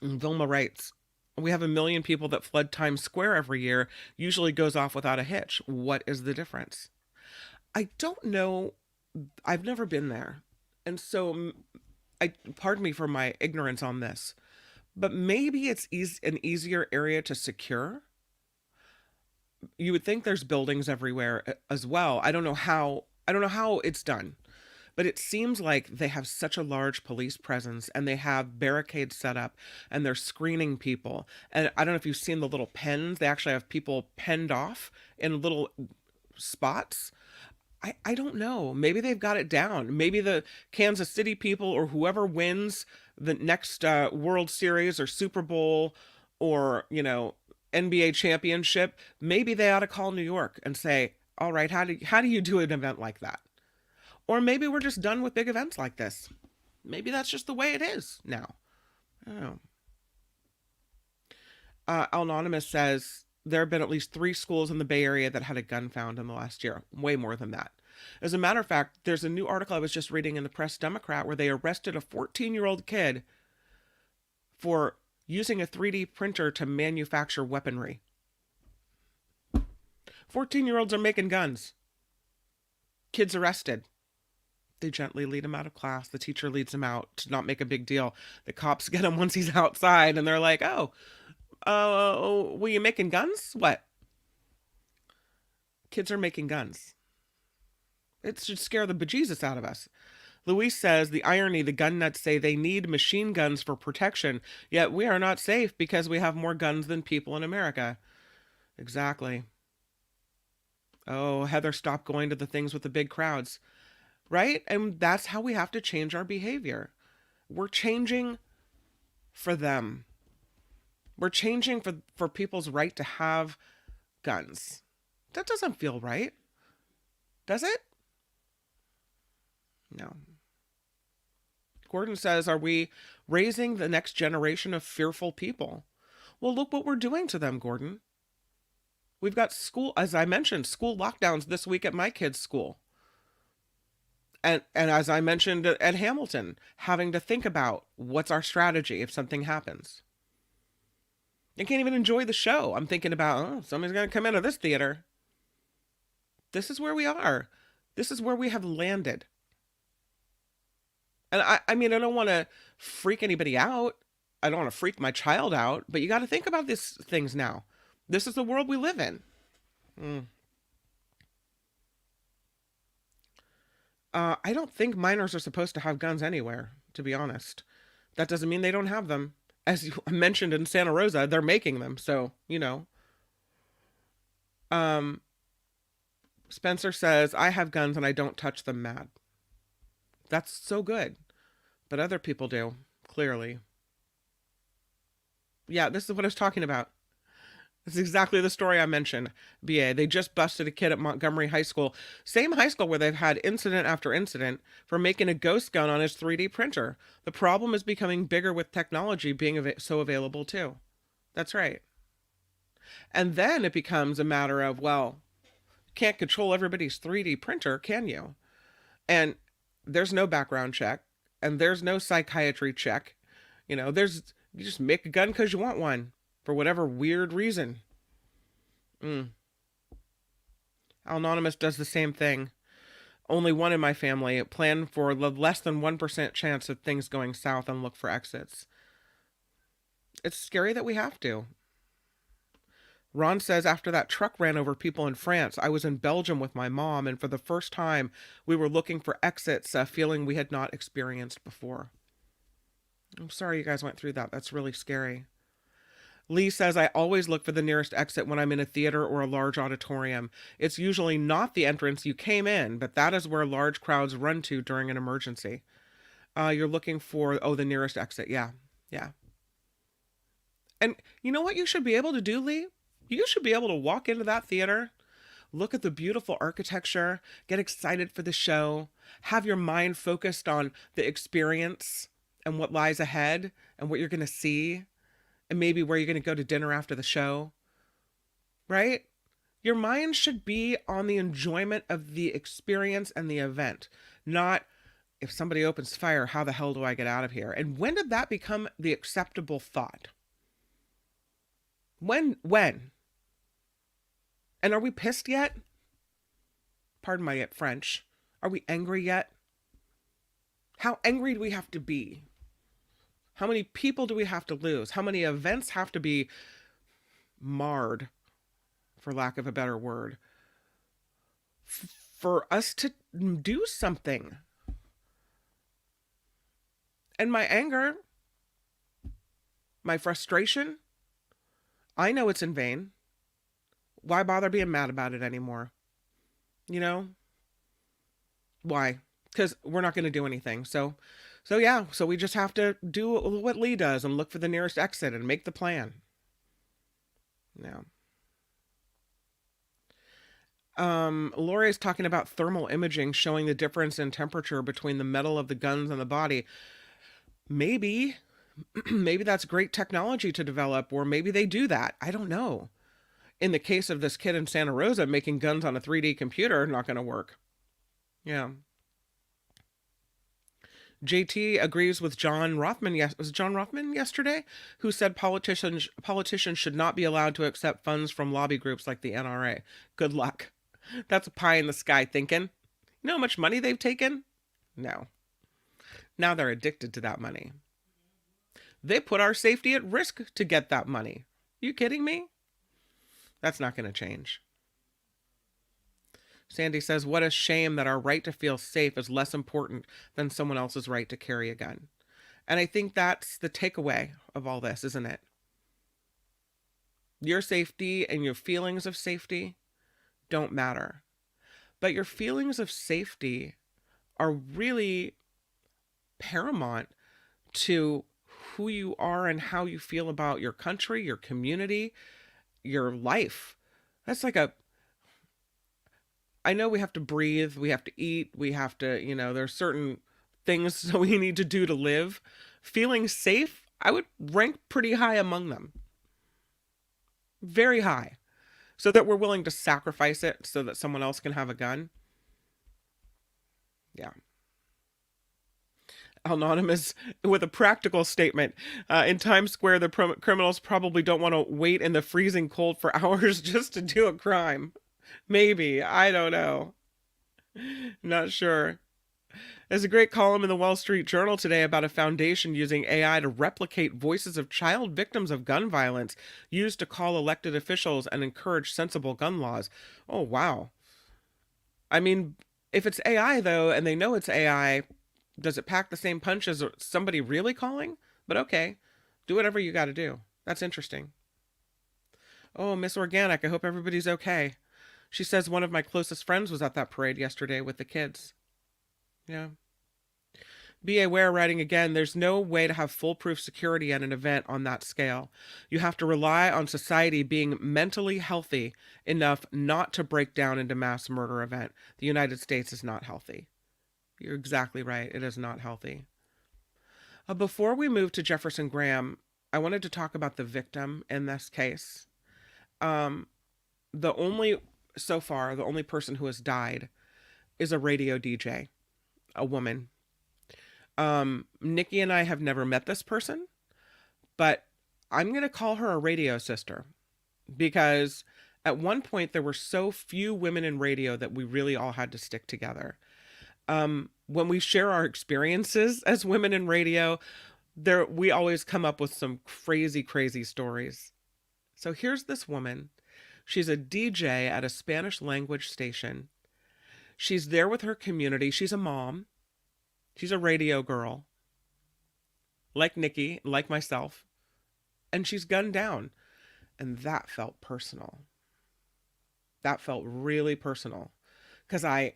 Vilma writes, we have 1 million people that flood Times Square every year, usually goes off without a hitch. What is the difference? I don't know. I've never been there. And so pardon me for my ignorance on this, but maybe it's an easier area to secure. You would think there's buildings everywhere as well. I don't know how it's done. But it seems like they have such a large police presence and they have barricades set up and they're screening people. And I don't know if you've seen the little pens. They actually have people penned off in little spots. I don't know. Maybe they've got it down. Maybe the Kansas City people or whoever wins the next World Series or Super Bowl or, NBA championship, maybe they ought to call New York and say, all right, how do you do an event like that? Or maybe we're just done with big events like this. Maybe that's just the way it is now. I don't know. Anonymous says there have been at least 3 schools in the Bay Area that had a gun found in the last year. Way more than that. As a matter of fact, there's a new article I was just reading in the Press Democrat where they arrested a 14-year-old kid for using a 3D printer to manufacture weaponry. 14-year-olds are making guns. Kids arrested. They gently lead him out of class. The teacher leads him out to not make a big deal. The cops get him once he's outside, and they're like, were you making guns? What? Kids are making guns. It should scare the bejesus out of us. Luis says, the irony, the gun nuts say they need machine guns for protection, yet we are not safe because we have more guns than people in America. Exactly. Oh, Heather, stop going to the things with the big crowds. Right? And that's how we have to change our behavior. We're changing for them. We're changing for people's right to have guns. That doesn't feel right. Does it? No. Gordon says, are we raising the next generation of fearful people? Well, look what we're doing to them, Gordon. We've got school, as I mentioned, school lockdowns this week at my kids' school. And as I mentioned at Hamilton, having to think about what's our strategy if something happens. I can't even enjoy the show. I'm thinking about, somebody's going to come into this theater. This is where we are. This is where we have landed. And I mean, I don't want to freak anybody out. I don't want to freak my child out, but you got to think about these things now. This is the world we live in. I don't think minors are supposed to have guns anywhere, to be honest. That doesn't mean they don't have them. As you mentioned in Santa Rosa, they're making them. So, Spencer says, I have guns and I don't touch them, mad. That's so good. But other people do, clearly. Yeah, this is what I was talking about. This is exactly the story I mentioned. BA, they just busted a kid at Montgomery High School. Same high school where they've had incident after incident for making a ghost gun on his 3D printer. The problem is becoming bigger with technology being so available too. That's right. And then it becomes a matter of, well, you can't control everybody's 3D printer, can you? And there's no background check. And there's no psychiatry check. You just make a gun because you want one. For whatever weird reason. Anonymous does the same thing. Only one in my family. Plan for the less than 1% chance of things going south and look for exits. It's scary that we have to. Ron says, after that truck ran over people in France, I was in Belgium with my mom, and for the first time, we were looking for exits, a feeling we had not experienced before. I'm sorry you guys went through that. That's really scary. Lee says, I always look for the nearest exit when I'm in a theater or a large auditorium. It's usually not the entrance you came in, but that is where large crowds run to during an emergency. You're looking for, the nearest exit. Yeah. And you know what you should be able to do, Lee? You should be able to walk into that theater, look at the beautiful architecture, get excited for the show, have your mind focused on the experience and what lies ahead and what you're going to see. And maybe where you're going to go to dinner after the show, right? Your mind should be on the enjoyment of the experience and the event, not if somebody opens fire, how the hell do I get out of here? And when did that become the acceptable thought? When? And are we pissed yet? Pardon my French. Are we angry yet? How angry do we have to be? How many people do we have to lose? How many events have to be marred, for lack of a better word, for us to do something? And my anger, my frustration, I know it's in vain. Why bother being mad about it anymore? Why? Because we're not going to do anything. So we just have to do what Lee does and look for the nearest exit and make the plan. Yeah. Lori's talking about thermal imaging showing the difference in temperature between the metal of the guns and the body. Maybe, maybe that's great technology to develop, or maybe they do that. I don't know. In the case of this kid in Santa Rosa, making guns on a 3D computer, not going to work. Yeah. JT agrees with John Rothman. Yes, was it John Rothman yesterday who said politicians should not be allowed to accept funds from lobby groups like the NRA. Good luck. That's a pie in the sky thinking. You know how much money they've taken? No. Now they're addicted to that money. They put our safety at risk to get that money. You kidding me? That's not going to change. Sandy says, what a shame that our right to feel safe is less important than someone else's right to carry a gun. And I think that's the takeaway of all this, isn't it? Your safety and your feelings of safety don't matter. But your feelings of safety are really paramount to who you are and how you feel about your country, your community, your life. That's like I know we have to breathe, we have to eat, we have to, there's certain things that we need to do to live. Feeling safe, I would rank pretty high among them. Very high. So that we're willing to sacrifice it so that someone else can have a gun. Yeah. Anonymous with a practical statement. In Times Square, the criminals probably don't want to wait in the freezing cold for hours just to do a crime. Maybe. I don't know. Not sure. There's a great column in the Wall Street Journal today about a foundation using AI to replicate voices of child victims of gun violence used to call elected officials and encourage sensible gun laws. Oh, wow. I mean, if it's AI, though, and they know it's AI, does it pack the same punch as somebody really calling? But okay, do whatever you got to do. That's interesting. Oh, Miss Organic, I hope everybody's okay. She says one of my closest friends was at that parade yesterday with the kids. Yeah. Be aware, writing again, there's no way to have foolproof security at an event on that scale. You have to rely on society being mentally healthy enough not to break down into mass murder event. The United States is not healthy. You're exactly right. It is not healthy. Before we move to Jefferson Graham, I wanted to talk about the victim in this case. So far, the only person who has died is a radio DJ, a woman. Nikki and I have never met this person, but I'm going to call her a radio sister because at one point there were so few women in radio that we really all had to stick together. When we share our experiences as women in radio, we always come up with some crazy, crazy stories. So here's this woman. She's a DJ at a Spanish language station. She's there with her community. She's a mom. She's a radio girl. Like Nikki, like myself. And she's gunned down. And that felt personal. That felt really personal. Because I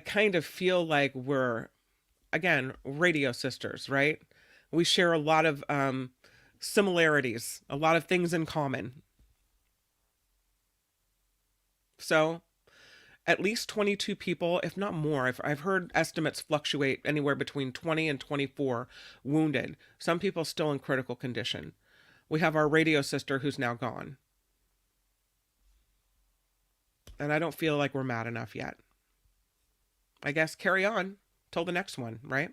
kind of feel like we're, again, radio sisters, right? We share a lot of similarities, a lot of things in common. So at least 22 people, if not more, I've heard estimates fluctuate anywhere between 20 and 24 wounded. Some people still in critical condition. We have our radio sister who's now gone. And I don't feel like we're mad enough yet. I guess carry on till the next one, right?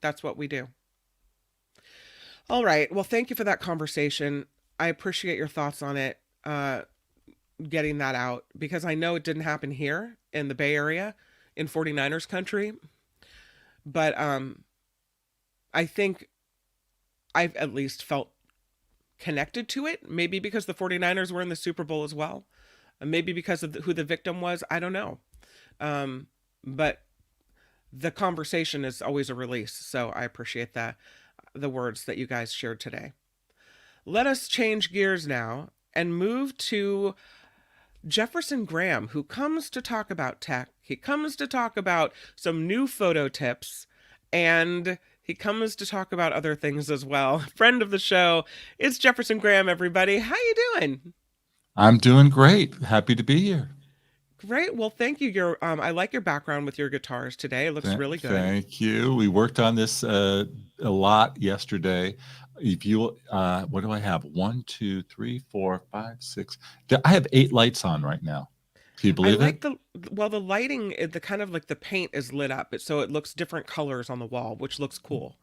That's what we do. All right. Well, thank you for that conversation. I appreciate your thoughts on it, getting that out, because I know it didn't happen here in the Bay Area, in 49ers country. But I think I've at least felt connected to it. Maybe because the 49ers were in the Super Bowl as well. Maybe because of who the victim was. I don't know. But the conversation is always a release. So I appreciate the words that you guys shared today. Let us change gears now and move to Jefferson Graham, who comes to talk about tech. He comes to talk about some new photo tips, and he comes to talk about other things as well. Friend of the show, it's Jefferson Graham, everybody. How you doing? I'm doing great. Happy to be here. Great. Well, thank you. I like your background with your guitars today. It looks really good. Thank you. We worked on this a lot yesterday. If you, what do I have? 1, 2, 3, 4, 5, 6. I have 8 lights on right now. Can you I believe like it? the lighting, the kind of like the paint is lit up, so it looks different colors on the wall, which looks cool.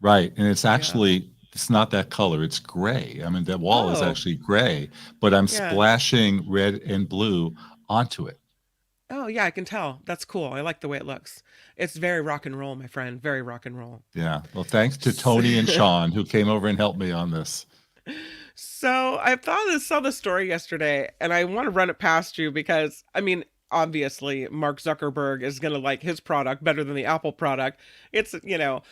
Right. And it's Yeah. actually, it's not that color. It's gray. I mean, the wall is Oh, actually gray, but I'm yeah. splashing red and blue onto it. Oh, yeah, I can tell. That's cool. I like the way it looks. It's very rock and roll, my friend. Very rock and roll. Yeah. Well, thanks to Tony and Sean who came over and helped me on this. So saw the story yesterday, and I want to run it past you because, I mean, obviously Mark Zuckerberg is going to like his product better than the Apple product. It's, the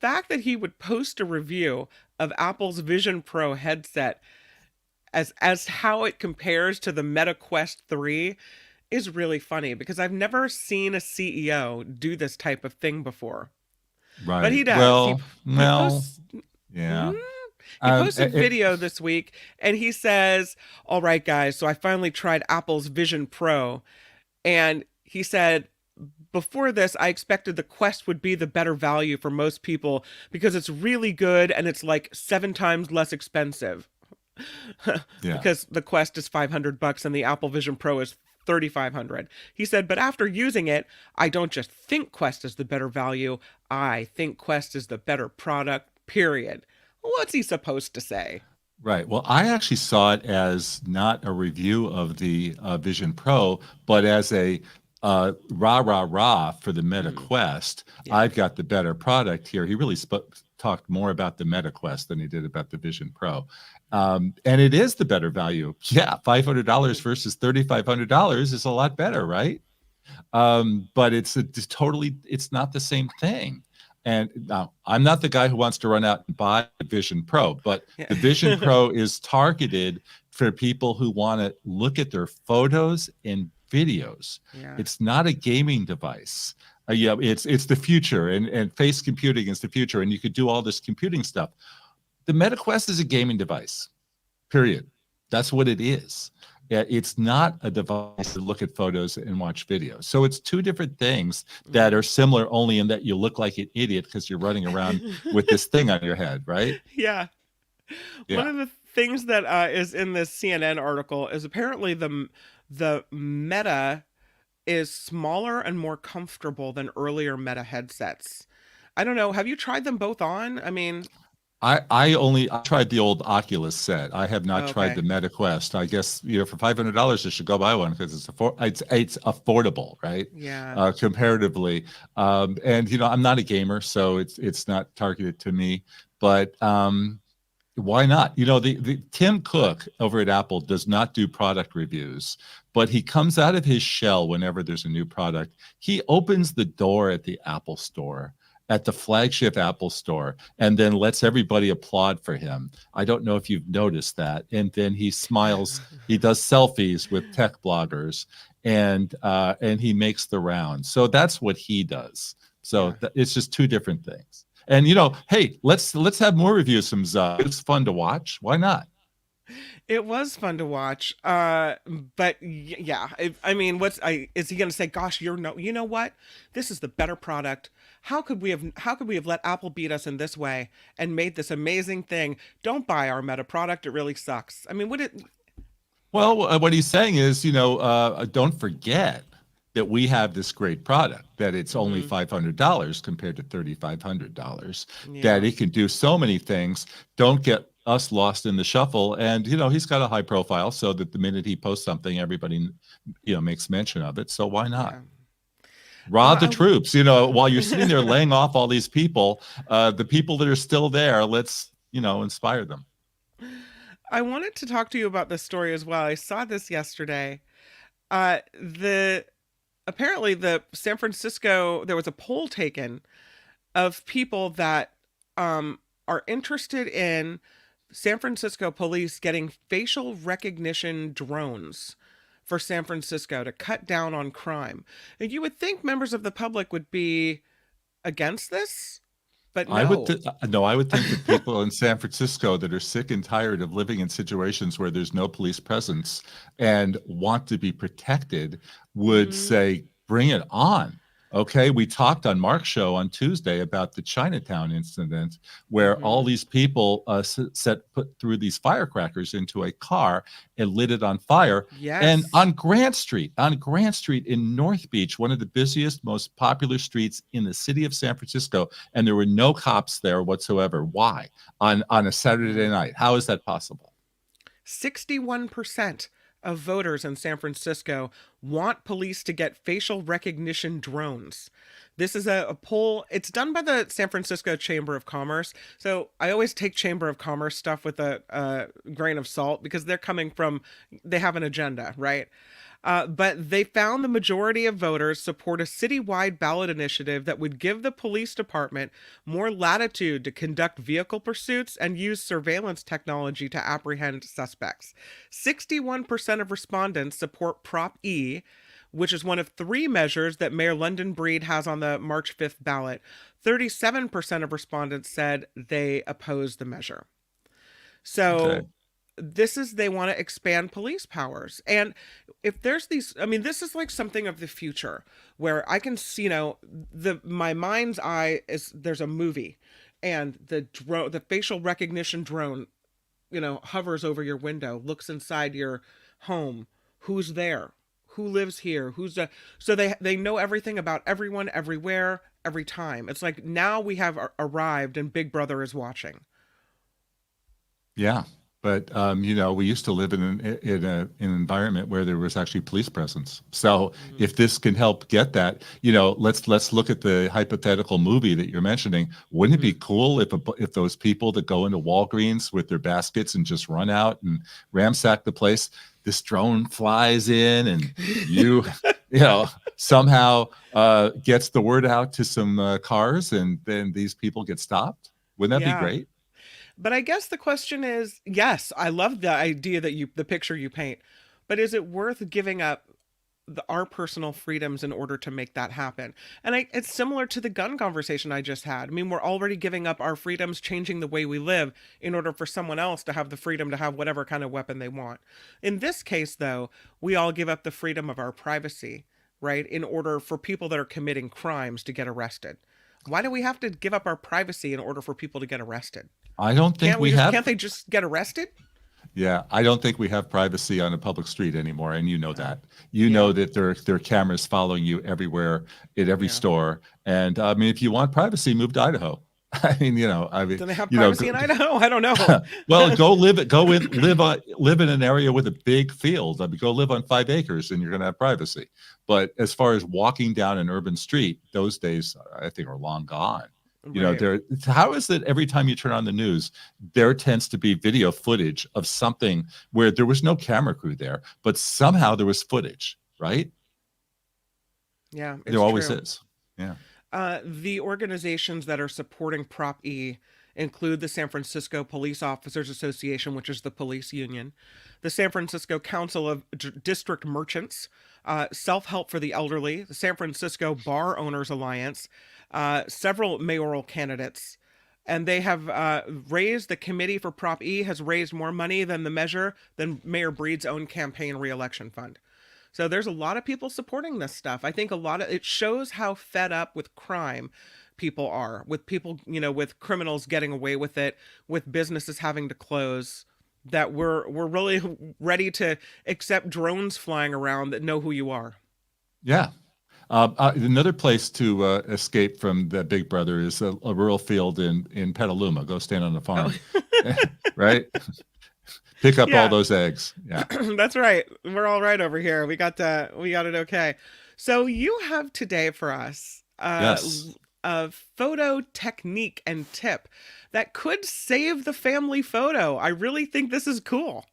fact that he would post a review of Apple's Vision Pro headset as how it compares to the Meta Quest 3 is really funny because I've never seen a CEO do this type of thing before. Right. But he does. Well, He well, posts. yeah. He posted video this week and he says, "All right, guys, so I finally tried Apple's Vision Pro." And he said, "Before this, I expected the Quest would be the better value for most people because it's really good and it's like 7 times less expensive." Yeah. Because the Quest is $500 and the Apple Vision Pro is $3,500. He said, "But after using it, I don't just think Quest is the better value. I think Quest is the better product, period." What's he supposed to say? Right. Well, I actually saw it as not a review of the Vision Pro, but as a rah for the Meta Quest. Yeah. I've got the better product here. He really talked more about the Meta Quest than he did about the Vision Pro. And it is the better value. Yeah, $500 versus $3,500 is a lot better, right? But it's not the same thing. And now I'm not the guy who wants to run out and buy the Vision Pro, but the Vision Pro is targeted for people who want to look at their photos and videos. Yeah. It's not a gaming device. Yeah, it's the future, and face computing is the future, and you could do all this computing stuff. The Meta Quest is a gaming device, period. That's what it is. It's not a device to look at photos and watch videos. So it's two different things that are similar only in that you look like an idiot because you're running around with this thing on your head, right? Yeah. One of the things that is in this CNN article is apparently the Meta is smaller and more comfortable than earlier Meta headsets. I don't know. Have you tried them both on? I mean, I tried the old Oculus set. I have not tried Okay. the Meta Quest. I guess for $500 you should go buy one because it's affordable, right? yeah. Comparatively. And I'm not a gamer, so it's not targeted to me. But why not? The Tim Cook over at Apple does not do product reviews, but he comes out of his shell whenever there's a new product. He opens the door at the Apple Store, at the flagship Apple Store, and then lets everybody applaud for him. I don't know if you've noticed that. And then he smiles. He does selfies with tech bloggers, and he makes the rounds. So that's what he does. So it's just two different things. And hey, let's have more reviews from Zug. It's fun to watch. Why not? It was fun to watch. But yeah, I mean, is he going to say, "Gosh, you know what? This is the better product. How could we have let Apple beat us in this way and made this amazing thing? Don't buy our Meta product. It really sucks." I mean, Well, what he's saying is, don't forget that we have this great product, that it's only $500 compared to $3,500, that it can do so many things. Don't get us lost in the shuffle. And, he's got a high profile so that the minute he posts something, everybody, makes mention of it. So why not? Rob the troops, while you're sitting there laying off all these people, the people that are still there, let's, inspire them. I wanted to talk to you about this story as well. I saw this yesterday. Apparently the San Francisco, there was a poll taken of people that are interested in San Francisco police getting facial recognition drones for San Francisco to cut down on crime. And you would think members of the public would be against this, But I would no. no, I would think that people in San Francisco that are sick and tired of living in situations where there's no police presence and want to be protected would Mhm. say, bring it on. Okay, we talked on Mark's show on Tuesday about the Chinatown incident where all Mhm. these people put through these firecrackers into a car and lit it on fire. And Yes. on Grant Street in North Beach, one of the busiest, most popular streets in the city of San Francisco, and there were no cops there whatsoever. Why? On a Saturday night. How is that possible? 61% of voters in San Francisco want police to get facial recognition drones. This is a poll. It's done by the San Francisco Chamber of Commerce. So I always take Chamber of Commerce stuff with a grain of salt because they have an agenda, right? But they found the majority of voters support a citywide ballot initiative that would give the police department more latitude to conduct vehicle pursuits and use surveillance technology to apprehend suspects. 61% of respondents support Prop E, which is one of 3 measures that Mayor London Breed has on the March 5th ballot. 37% of respondents said they oppose the measure. Okay. So they want to expand police powers. And if there's these, I mean, this is like something of the future where I can see, my mind's eye is there's a movie and the facial recognition drone, hovers over your window, looks inside your home. Who's there? Who lives here? So they know everything about everyone, everywhere, every time. It's like now we have arrived and Big Brother is watching. Yeah. But we used to live in an environment where there was actually police presence. So if this can help get that, let's look at the hypothetical movie that you're mentioning. Wouldn't it be cool if those people that go into Walgreens with their baskets and just run out and ransack the place, this drone flies in and somehow gets the word out to some cars and then these people get stopped? Wouldn't that be great? But I guess the question is, yes, I love the idea the picture you paint, but is it worth giving up our personal freedoms in order to make that happen? And it's similar to the gun conversation I just had. I mean, we're already giving up our freedoms, changing the way we live in order for someone else to have the freedom to have whatever kind of weapon they want. In this case, though, we all give up the freedom of our privacy, right, in order for people that are committing crimes to get arrested. Why do we have to give up our privacy in order for people to get arrested? I don't think Can't they just get arrested? Yeah, I don't think we have privacy on a public street anymore, and you know that. You know that there are cameras following you everywhere at every store. And I mean, if you want privacy, move to Idaho. I mean, Do they have privacy in Idaho? I don't know. Well, live in an area with a big field. I mean, go live on 5 acres and you're going to have privacy. But as far as walking down an urban street, those days I think are long gone. Right. How is it every time you turn on the news, there tends to be video footage of something where there was no camera crew there, but somehow there was footage, right? Yeah, there always is. Yeah. The organizations that are supporting Prop E include the San Francisco Police Officers Association, which is the police union, the San Francisco Council of District Merchants, Self-Help for the Elderly, the San Francisco Bar Owners Alliance, several mayoral candidates. And they have the committee for Prop E has raised more money than Mayor Breed's own campaign reelection fund. So there's a lot of people supporting this stuff. I think it shows how fed up with crime people are, with people, with criminals getting away with it, with businesses having to close, that we're really ready to accept drones flying around that know who you are. Yeah. Another place to escape from the Big Brother is a rural field in Petaluma. Go stand on the farm, right? Pick up all those eggs. Yeah, that's right. We're all right over here. We got it okay. So you have today for us a photo technique and tip that could save the family photo. I really think this is cool.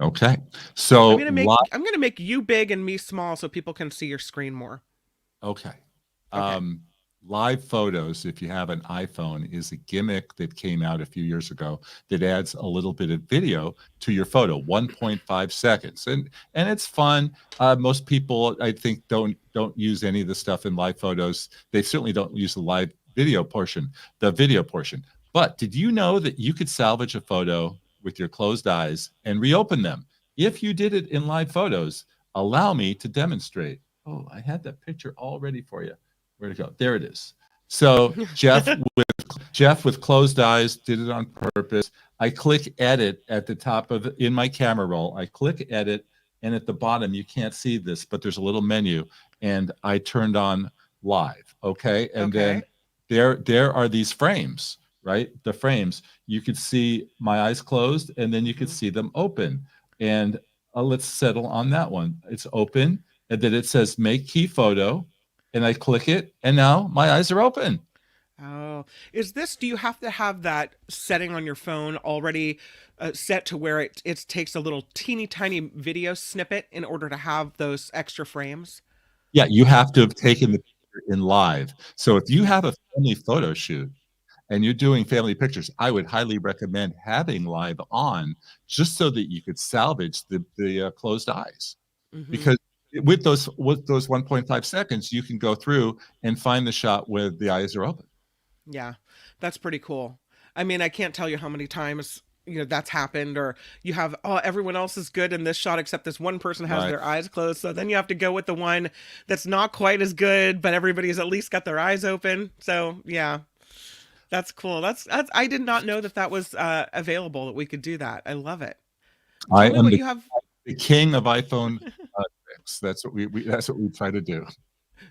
Okay, so I'm gonna make you big and me small so people can see your screen more. Okay. Live photos, if you have an iPhone, is a gimmick that came out a few years ago that adds a little bit of video to your photo, 1.5 seconds, and it's fun. Most people, I think, don't use any of the stuff in live photos. They certainly don't use the live video portion. But did you know that you could salvage a photo with your closed eyes and reopen them? If you did it in live photos, allow me to demonstrate. Oh, I had that picture all ready for you. Where'd it go? There it is. So Jeff with closed eyes did it on purpose. I click edit at the top of in my camera roll. I click edit, and at the bottom you can't see this, but there's a little menu, and I turned on live. Okay, and then there are these frames, right? The frames. You could see my eyes closed, and then you could see them open. And let's settle on that one. It's open, and then it says make key photo, and I click it, and now my eyes are open. Oh, do you have to have that setting on your phone already set to where it takes a little teeny tiny video snippet in order to have those extra frames? Yeah, you have to have taken the picture in live. So if you have a family photo shoot and you're doing family pictures, I would highly recommend having live on, just so that you could salvage the closed eyes. Because with those 1.5 seconds, you can go through and find the shot where the eyes are open. Yeah, that's pretty cool. I mean, I can't tell you how many times, that's happened, or you have, everyone else is good in this shot except this one person has their eyes closed. So then you have to go with the one that's not quite as good, but everybody's at least got their eyes open. So yeah, that's cool. That's I did not know that was available, that we could do that. I love it. I am the king of iPhone tricks. That's what we try to do.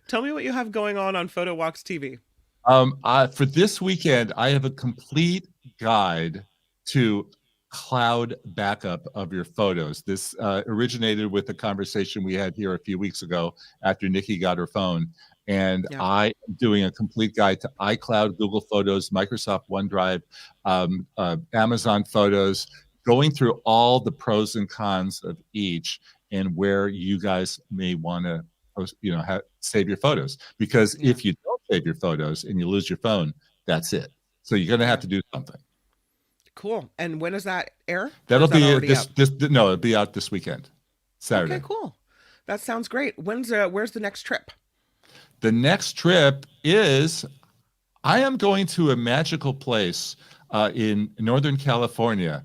Tell me what you have going on PhotoWalks TV. For this weekend, I have a complete guide to cloud backup of your photos. This originated with a conversation we had here a few weeks ago after Nikki got her phone. And I am doing a complete guide to iCloud, Google Photos, Microsoft OneDrive, Amazon Photos, going through all the pros and cons of each and where you guys may want to save your photos. Because if you don't save your photos and you lose your phone, that's it. So you're going to have to do something. Cool. And when does that air? That'll be it'll be out this weekend, Saturday. Okay, cool. That sounds great. Where's the next trip? The next trip is, I am going to a magical place in Northern California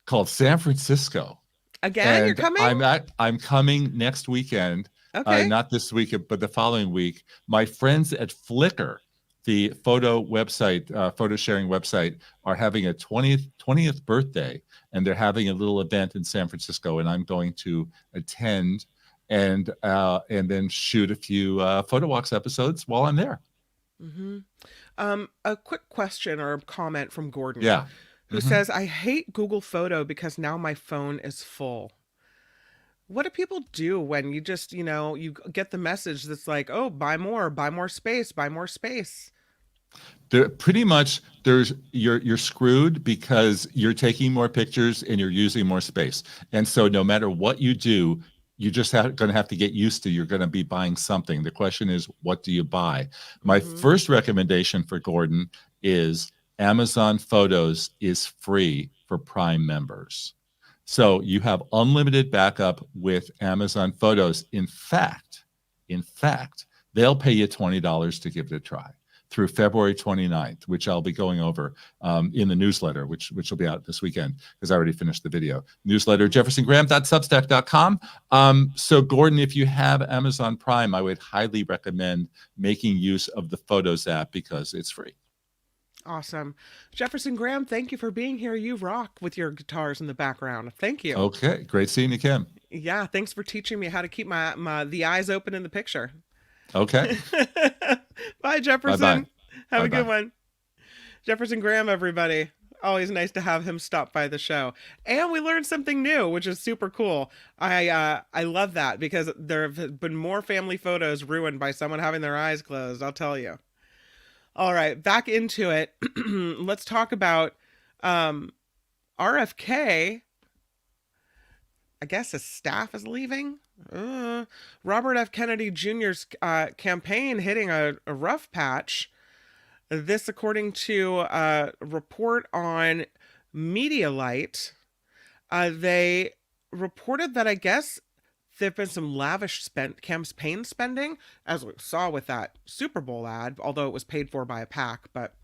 called San Francisco. Again, you're coming? I'm coming next weekend. Okay. Not this week, but the following week. My friends at Flickr, the photo sharing website, are having a 20th birthday, and they're having a little event in San Francisco, and I'm going to attend and then shoot a few PhotoWalks episodes while I'm there. A quick question or comment from Gordon. Yeah. Who says, I hate Google Photo because now my phone is full. What do people do when you just, you get the message that's like, oh, buy more space. Pretty much you're screwed because you're taking more pictures and you're using more space. And so no matter what you do, you're just going to have to get used to, you're going to be buying something. The question is, what do you buy? My first recommendation for Gordon is Amazon Photos is free for Prime members. So you have unlimited backup with Amazon Photos. In fact, they'll pay you $20 to give it a try through February 29th, which I'll be going over in the newsletter, which will be out this weekend because I already finished the video. Newsletter, jeffersongraham.substack.com. So Gordon, if you have Amazon Prime, I would highly recommend making use of the Photos app because it's free. Awesome. Jefferson Graham, thank you for being here. You rock with your guitars in the background. Thank you. Okay. Great seeing you, Kim. Yeah. Thanks for teaching me how to keep the eyes open in the picture. Okay. Bye, Jefferson. Bye-bye. Have a good one. Jefferson Graham, everybody. Always nice to have him stop by the show. And we learned something new, which is super cool. I love that because there have been more family photos ruined by someone having their eyes closed, I'll tell you. All right, back into it. Let's talk about RFK. I guess his staff is leaving. Robert F. Kennedy Jr.'s campaign hitting a rough patch. This, according to a report on Medialite, they reported that I guess There've been some lavish campaign spending, as we saw with that Super Bowl ad, although it was paid for by a PAC. But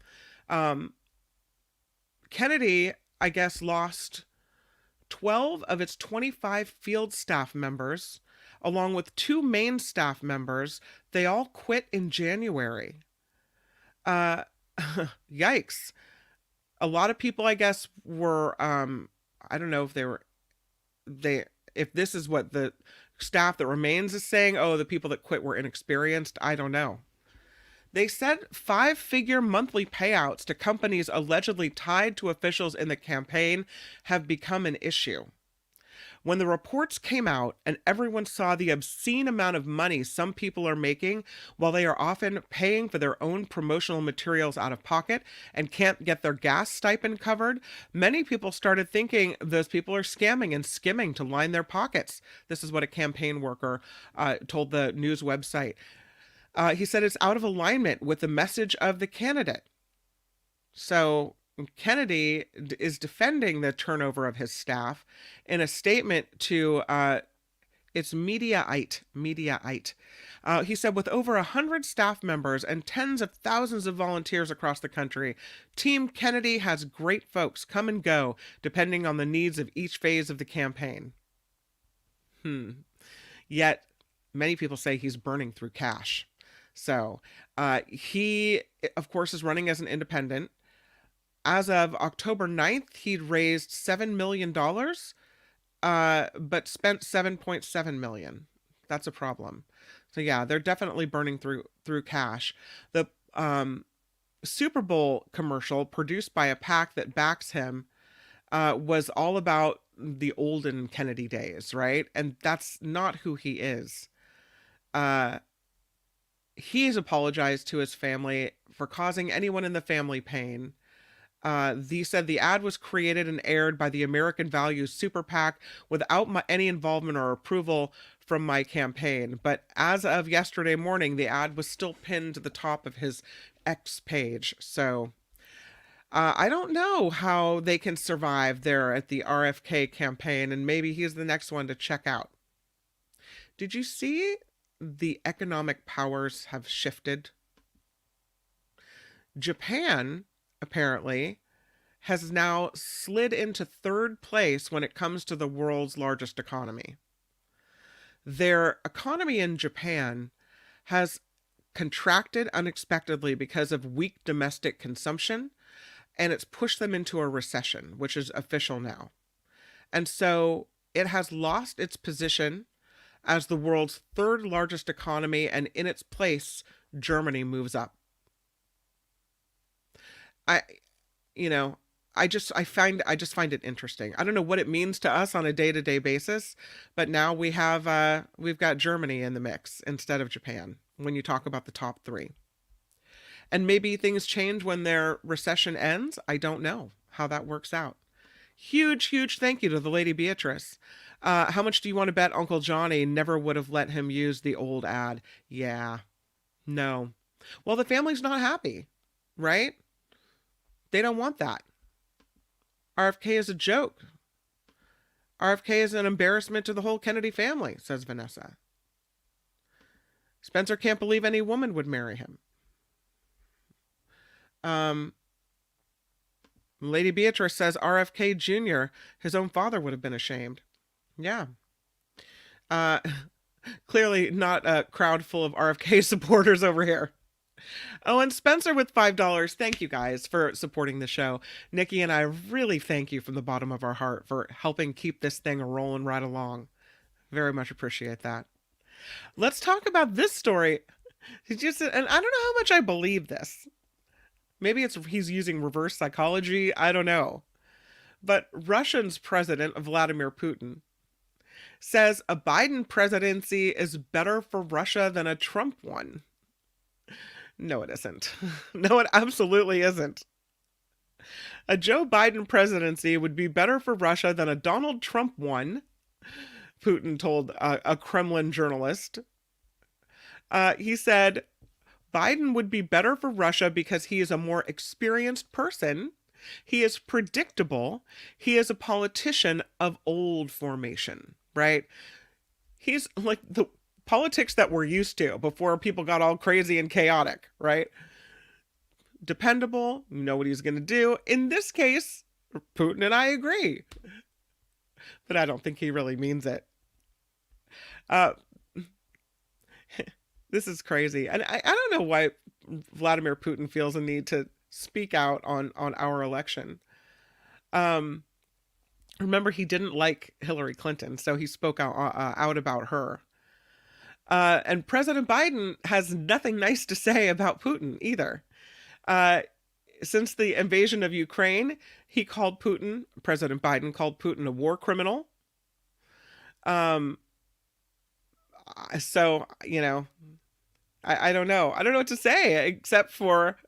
Kennedy, I guess, lost 12 of its 25 field staff members, along with 2 main staff members. They all quit in January. Yikes. A lot of people, I guess, were, I don't know if if this is what the staff that remains is saying, oh, the people that quit were inexperienced. I don't know. They said 5-figure monthly payouts to companies allegedly tied to officials in the campaign have become an issue. When the reports came out and everyone saw the obscene amount of money some people are making while they are often paying for their own promotional materials out of pocket and can't get their gas stipend covered, many people started thinking those people are scamming and skimming to line their pockets. This is what a campaign worker told the news website. He said it's out of alignment with the message of the candidate. So Kennedy is defending the turnover of his staff in a statement to it's Mediaite. He said, with over 100 staff members and tens of thousands of volunteers across the country, Team Kennedy has great folks come and go depending on the needs of each phase of the campaign. Yet many people say he's burning through cash. So he, of course, is running as an independent. As of October 9th, he'd raised $7 million, but spent $7.7 million. That's a problem. So yeah, they're definitely burning through cash. The Super Bowl commercial produced by a PAC that backs him was all about the olden Kennedy days, right? And that's not who he is. He has apologized to his family for causing anyone in the family pain. He said the ad was created and aired by the American Values Super PAC without any involvement or approval from my campaign. But as of yesterday morning, the ad was still pinned to the top of his X page. So I don't know how they can survive there at the RFK campaign, and maybe he's the next one to check out. Did you see the economic powers have shifted? Japan apparently has now slid into 3rd place when it comes to the world's largest economy. Their economy in Japan has contracted unexpectedly because of weak domestic consumption, and it's pushed them into a recession, which is official now. And so it has lost its position as the world's 3rd largest economy, and in its place, Germany moves up. I just find it interesting. I don't know what it means to us on a day-to-day basis, but now we've got Germany in the mix instead of Japan when you talk about the top 3. And maybe things change when their recession ends. I don't know how that works out. Huge thank you to the Lady Beatrice. How much do you want to bet Uncle Johnny never would have let him use the old ad? Yeah. No. Well, the family's not happy, right? They don't want that. RFK is a joke. RFK is an embarrassment to the whole Kennedy family, says Vanessa. Spencer can't believe any woman would marry him. Lady Beatrice says RFK Jr., his own father would have been ashamed. Yeah. Clearly not a crowd full of RFK supporters over here. Oh, and Spencer with $5. Thank you guys for supporting the show. Nikki and I really thank you from the bottom of our heart for helping keep this thing rolling right along. Very much appreciate that. Let's talk about this story. And I don't know how much I believe this. Maybe he's using reverse psychology. I don't know. But Russia's President Vladimir Putin says a Biden presidency is better for Russia than a Trump one. No, it isn't. No, it absolutely isn't. A Joe Biden presidency would be better for Russia than a Donald Trump one, Putin told a Kremlin journalist. He said, Biden would be better for Russia because he is a more experienced person. He is predictable. He is a politician of old formation, right? He's like the politics that we're used to before people got all crazy and chaotic, right? Dependable, you know what he's going to do. In this case, Putin and I agree. But I don't think he really means it. This is crazy. And I don't know why Vladimir Putin feels a need to speak out on our election. Remember, he didn't like Hillary Clinton, so he spoke out about her. And President Biden has nothing nice to say about Putin either. Since the invasion of Ukraine, President Biden called Putin a war criminal. So, you know, I don't know. I don't know what to say except for,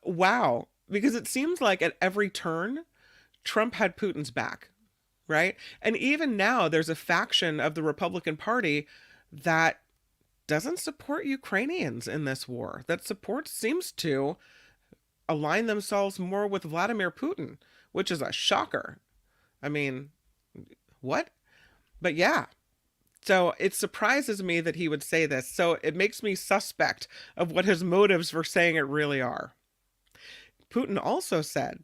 wow. Because it seems like at every turn, Trump had Putin's back, right? And even now, there's a faction of the Republican Party that doesn't support Ukrainians in this war, that seems to align themselves more with Vladimir Putin, which is a shocker. I mean, what? But yeah. So it surprises me that he would say this. So it makes me suspect of what his motives for saying it really are. Putin also said,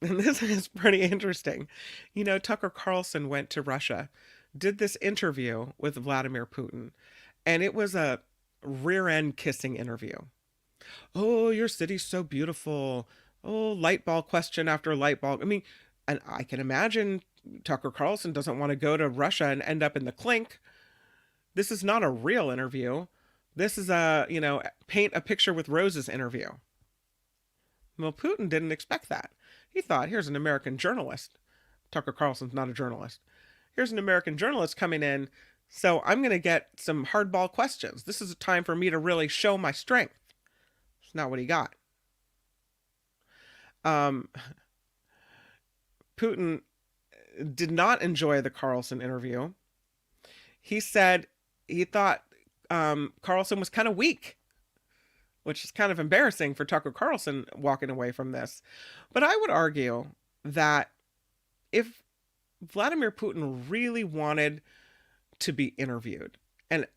and this is pretty interesting, you know, Tucker Carlson went to Russia, did this interview with Vladimir Putin, and it was a rear-end kissing interview. Oh, your city's so beautiful. Oh, light bulb question after light bulb. I mean, and I can imagine Tucker Carlson doesn't want to go to Russia and end up in the clink. This is not a real interview. This is a, you know, paint a picture with roses interview. Well, Putin didn't expect that. He thought, here's an American journalist. Tucker Carlson's not a journalist. Here's an American journalist coming in, so I'm going to get some hardball questions. This is a time for me to really show my strength. It's not what he got. Putin did not enjoy the Carlson interview. He said he thought Carlson was kind of weak, which is kind of embarrassing for Tucker Carlson walking away from this. But I would argue that if Vladimir Putin really wanted to be interviewed and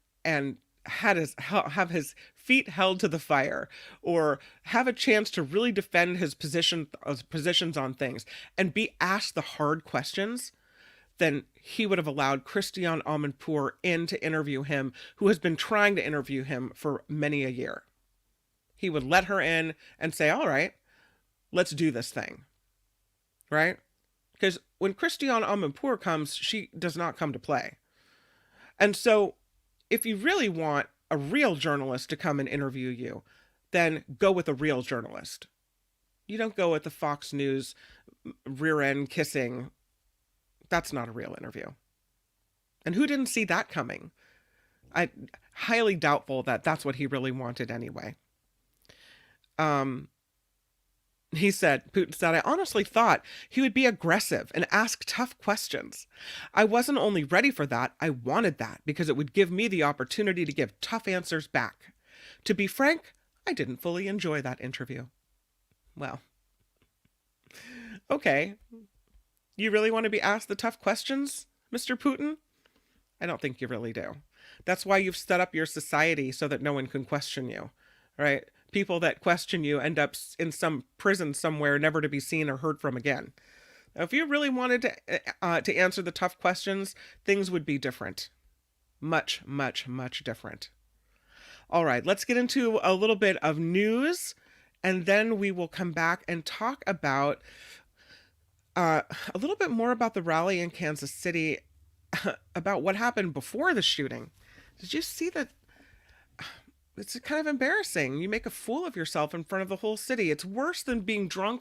have his feet held to the fire, or have a chance to really defend his positions on things and be asked the hard questions, then he would have allowed Christiane Amanpour in to interview him, who has been trying to interview him for many a year. He would let her in and say, all right, let's do this thing. Right? Because when Christiane Amanpour comes, she does not come to play. And so if you really want a real journalist to come and interview you, then go with a real journalist. You don't go with the Fox News rear end kissing. That's not a real interview. And who didn't see that coming? I highly doubtful that that's what he really wanted anyway. Putin said, I honestly thought he would be aggressive and ask tough questions. I wasn't only ready for that, I wanted that because it would give me the opportunity to give tough answers back. To be frank, I didn't fully enjoy that interview. Well, okay. You really want to be asked the tough questions, Mr. Putin? I don't think you really do. That's why you've set up your society so that no one can question you, right? People that question you end up in some prison somewhere, never to be seen or heard from again. Now, if you really wanted to answer the tough questions, things would be different. Much, much, much different. All right, let's get into a little bit of news, and then we will come back and talk about a little bit more about the rally in Kansas City, about what happened before the shooting. Did you see that? It's kind of embarrassing. You make a fool of yourself in front of the whole city. It's worse than being drunk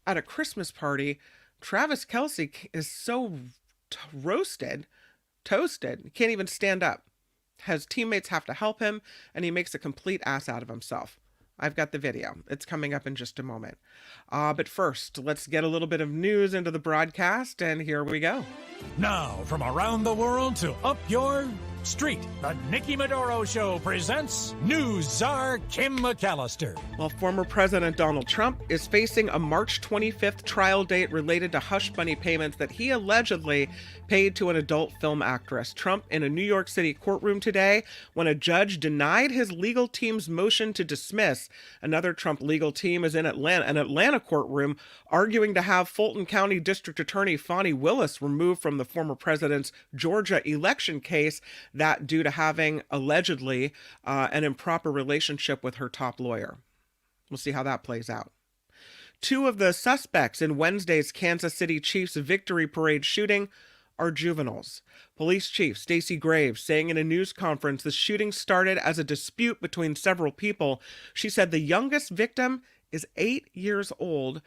at a Christmas party. Travis Kelce is so toasted, he can't even stand up. His teammates have to help him, and he makes a complete ass out of himself. I've got the video. It's coming up in just a moment. But first, let's get a little bit of news into the broadcast, and here we go. Now, from around the world to up your street. The Nikki Maduro Show presents News Czar Kim McAllister. Well, former President Donald Trump is facing a March 25th trial date related to hush money payments that he allegedly paid to an adult film actress. Trump in a New York City courtroom today when a judge denied his legal team's motion to dismiss. Another Trump legal team is in an Atlanta courtroom arguing to have Fulton County District Attorney Fani Willis removed from the former president's Georgia election case, that due to having allegedly an improper relationship with her top lawyer. We'll see how that plays out. Two of the suspects in Wednesday's Kansas City Chiefs Victory Parade shooting are juveniles. Police Chief Stacey Graves saying in a news conference the shooting started as a dispute between several people. She said the youngest victim is 8 years old.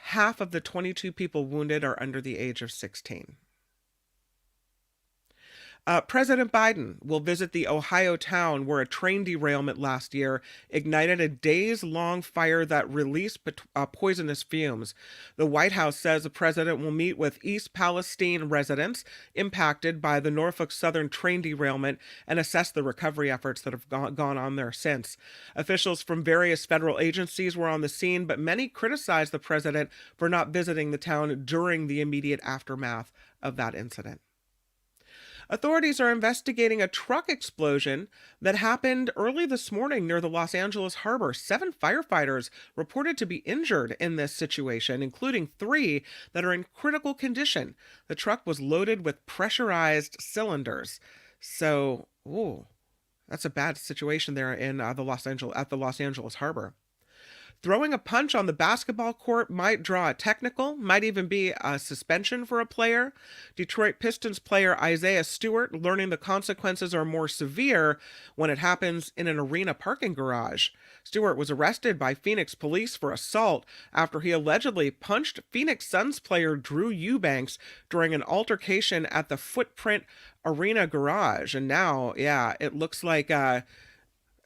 Half of the 22 people wounded are under the age of 16. President Biden will visit the Ohio town where a train derailment last year ignited a days-long fire that released poisonous fumes. The White House says the president will meet with East Palestine residents impacted by the Norfolk Southern train derailment and assess the recovery efforts that have gone on there since. Officials from various federal agencies were on the scene, but many criticized the president for not visiting the town during the immediate aftermath of that incident. Authorities are investigating a truck explosion that happened early this morning near the Los Angeles harbor. 7 firefighters reported to be injured in this situation, including 3 that are in critical condition. The truck was loaded with pressurized cylinders. So, that's a bad situation there in the Los Angeles harbor. Throwing a punch on the basketball court might draw a technical, might even be a suspension for a player. Detroit Pistons player Isaiah Stewart learning the consequences are more severe when it happens in an arena parking garage. Stewart was arrested by Phoenix police for assault after he allegedly punched Phoenix Suns player Drew Eubanks during an altercation at the Footprint Arena garage. And now, it looks like an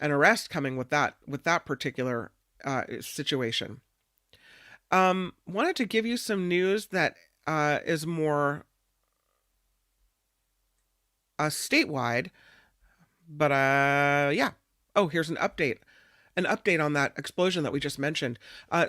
arrest coming with that particular situation. Wanted to give you some news that is more statewide, but here's an update. An update on that explosion that we just mentioned.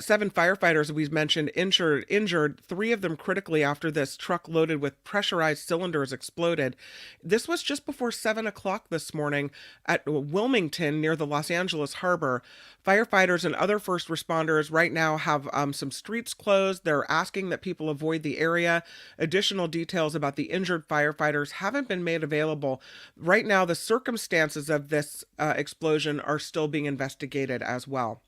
7 firefighters we've mentioned injured, 3 of them critically after this truck loaded with pressurized cylinders exploded. This was just before 7 o'clock this morning at Wilmington near the Los Angeles harbor. Firefighters and other first responders right now have some streets closed. They're asking that people avoid the area. Additional details about the injured firefighters haven't been made available. Right now, the circumstances of this explosion are still being investigated as well.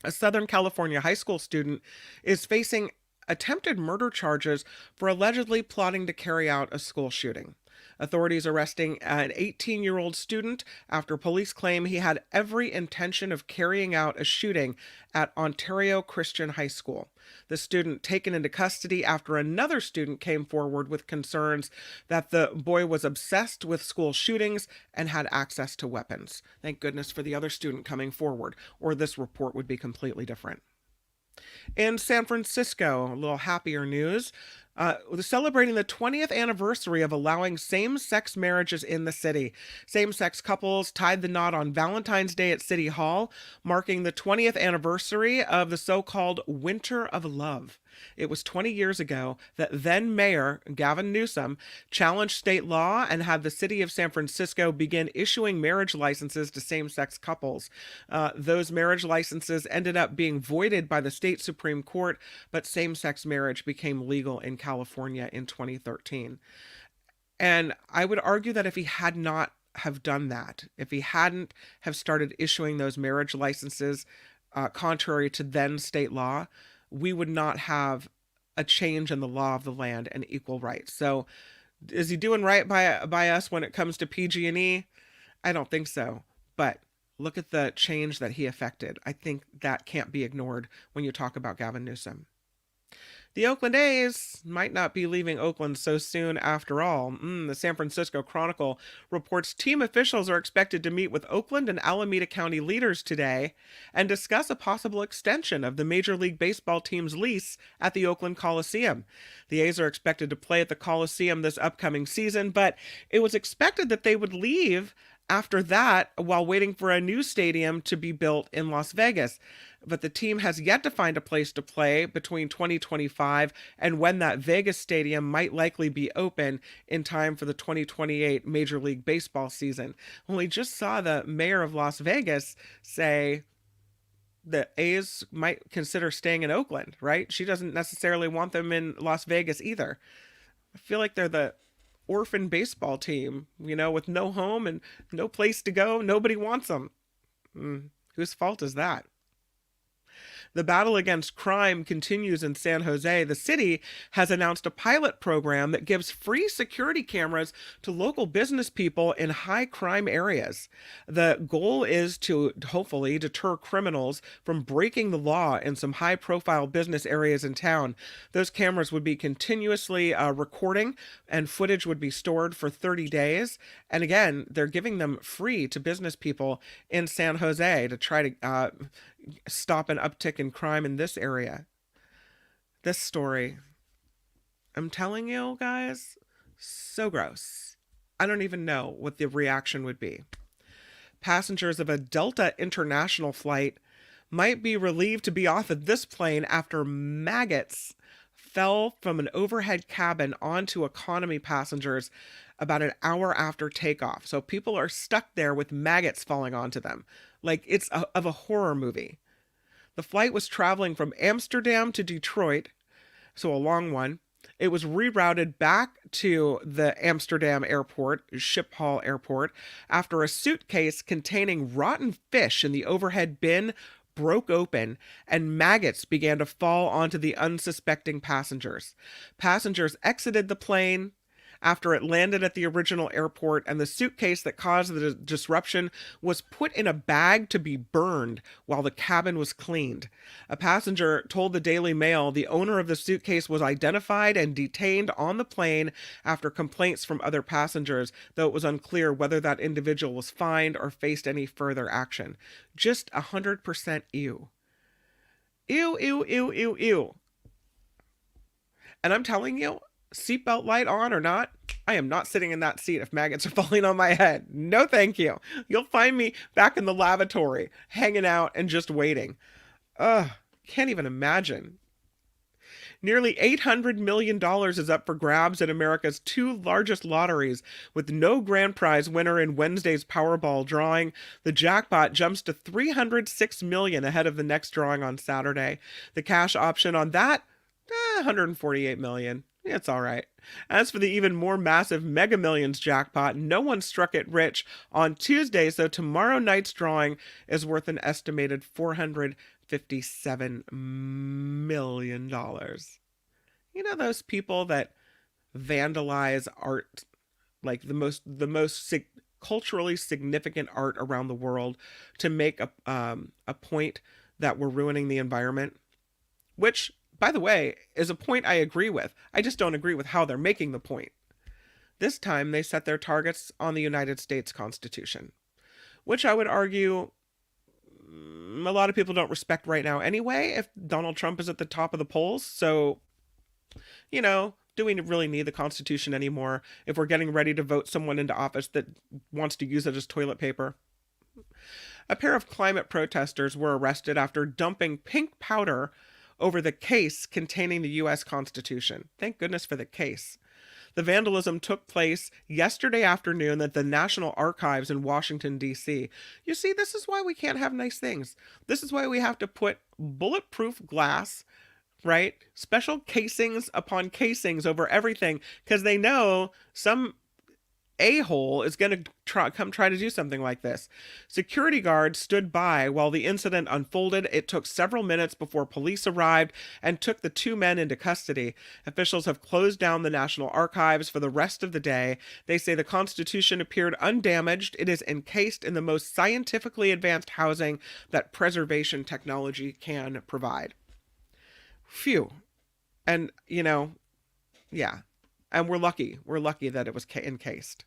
A Southern California high school student is facing attempted murder charges for allegedly plotting to carry out a school shooting. Authorities arresting an 18-year-old student after police claim he had every intention of carrying out a shooting at Ontario Christian High School. The student taken into custody after another student came forward with concerns that the boy was obsessed with school shootings and had access to weapons. Thank goodness for the other student coming forward, or this report would be completely different. In San Francisco, a little happier news. Celebrating the 20th anniversary of allowing same-sex marriages in the city. Same-sex couples tied the knot on Valentine's Day at City Hall, marking the 20th anniversary of the so-called Winter of Love. It was 20 years ago that then Mayor Gavin Newsom challenged state law and had the city of San Francisco begin issuing marriage licenses to same-sex couples. Those marriage licenses ended up being voided by the state Supreme Court, but same-sex marriage became legal in California in 2013. And I would argue that if he had not have done that, if he hadn't have started issuing those marriage licenses contrary to then state law, we would not have a change in the law of the land and equal rights. So is he doing right by us when it comes to PG&E? I don't think so. But look at the change that he effected. I think that can't be ignored when you talk about Gavin Newsom. The Oakland A's might not be leaving Oakland so soon after all. The San Francisco Chronicle reports team officials are expected to meet with Oakland and Alameda County leaders today and discuss a possible extension of the Major League Baseball team's lease at the Oakland Coliseum. The A's are expected to play at the Coliseum this upcoming season, but it was expected that they would leave after that while waiting for a new stadium to be built in Las Vegas. But the team has yet to find a place to play between 2025 and when that Vegas stadium might likely be open in time for the 2028 Major League Baseball season. We just saw the mayor of Las Vegas say the A's might consider staying in Oakland, right? She doesn't necessarily want them in Las Vegas either. I feel like they're the orphan baseball team, with no home and no place to go. Nobody wants them. Whose fault is that? The battle against crime continues in San Jose. The city has announced a pilot program that gives free security cameras to local business people in high crime areas. The goal is to hopefully deter criminals from breaking the law in some high profile business areas in town. Those cameras would be continuously recording, and footage would be stored for 30 days. And again, they're giving them free to business people in San Jose to try to stop an uptick in crime in this area. This story, I'm telling you guys, so gross. I don't even know what the reaction would be. Passengers of a Delta International flight might be relieved to be off of this plane after maggots fell from an overhead cabin onto economy passengers about an hour after takeoff. So people are stuck there with maggots falling onto them. Like it's of a horror movie. The flight was traveling from Amsterdam to Detroit, so a long one. It was rerouted back to the Amsterdam airport, Schiphol Airport, after a suitcase containing rotten fish in the overhead bin broke open and maggots began to fall onto the unsuspecting passengers. Passengers exited the plane after it landed at the original airport, and the suitcase that caused the disruption was put in a bag to be burned while the cabin was cleaned. A passenger told the Daily Mail the owner of the suitcase was identified and detained on the plane after complaints from other passengers, though it was unclear whether that individual was fined or faced any further action. Just 100% ew. Ew, ew, ew, ew, ew. And I'm telling you, seatbelt light on or not, I am not sitting in that seat if maggots are falling on my head. No, thank you. You'll find me back in the lavatory, hanging out and just waiting. Can't even imagine. Nearly $800 million is up for grabs in America's two largest lotteries, with no grand prize winner in Wednesday's Powerball drawing. The jackpot jumps to $306 million ahead of the next drawing on Saturday. The cash option on that, $148 million. It's all right. As for the even more massive Mega Millions jackpot, no one struck it rich on Tuesday, so tomorrow night's drawing is worth an estimated $457 million. You know those people that vandalize art, like the most culturally significant art around the world, to make a point that we're ruining the environment? Which, by the way, is a point I agree with. I just don't agree with how they're making the point. This time, they set their targets on the United States Constitution, which I would argue a lot of people don't respect right now anyway, if Donald Trump is at the top of the polls. So, do we really need the Constitution anymore if we're getting ready to vote someone into office that wants to use it as toilet paper? A pair of climate protesters were arrested after dumping pink powder over the case containing the U.S. Constitution. Thank goodness for the case. The vandalism took place yesterday afternoon at the National Archives in Washington, D.C. You see, this is why we can't have nice things. This is why we have to put bulletproof glass, right? Special casings upon casings over everything, because they know some a-hole is going to come try to do something like this. Security guards stood by while the incident unfolded. It took several minutes before police arrived and took the two men into custody. Officials have closed down the National Archives for the rest of the day. They say the Constitution appeared undamaged. It is encased in the most scientifically advanced housing that preservation technology can provide. Phew. And, yeah. And we're lucky. We're lucky that it was encased.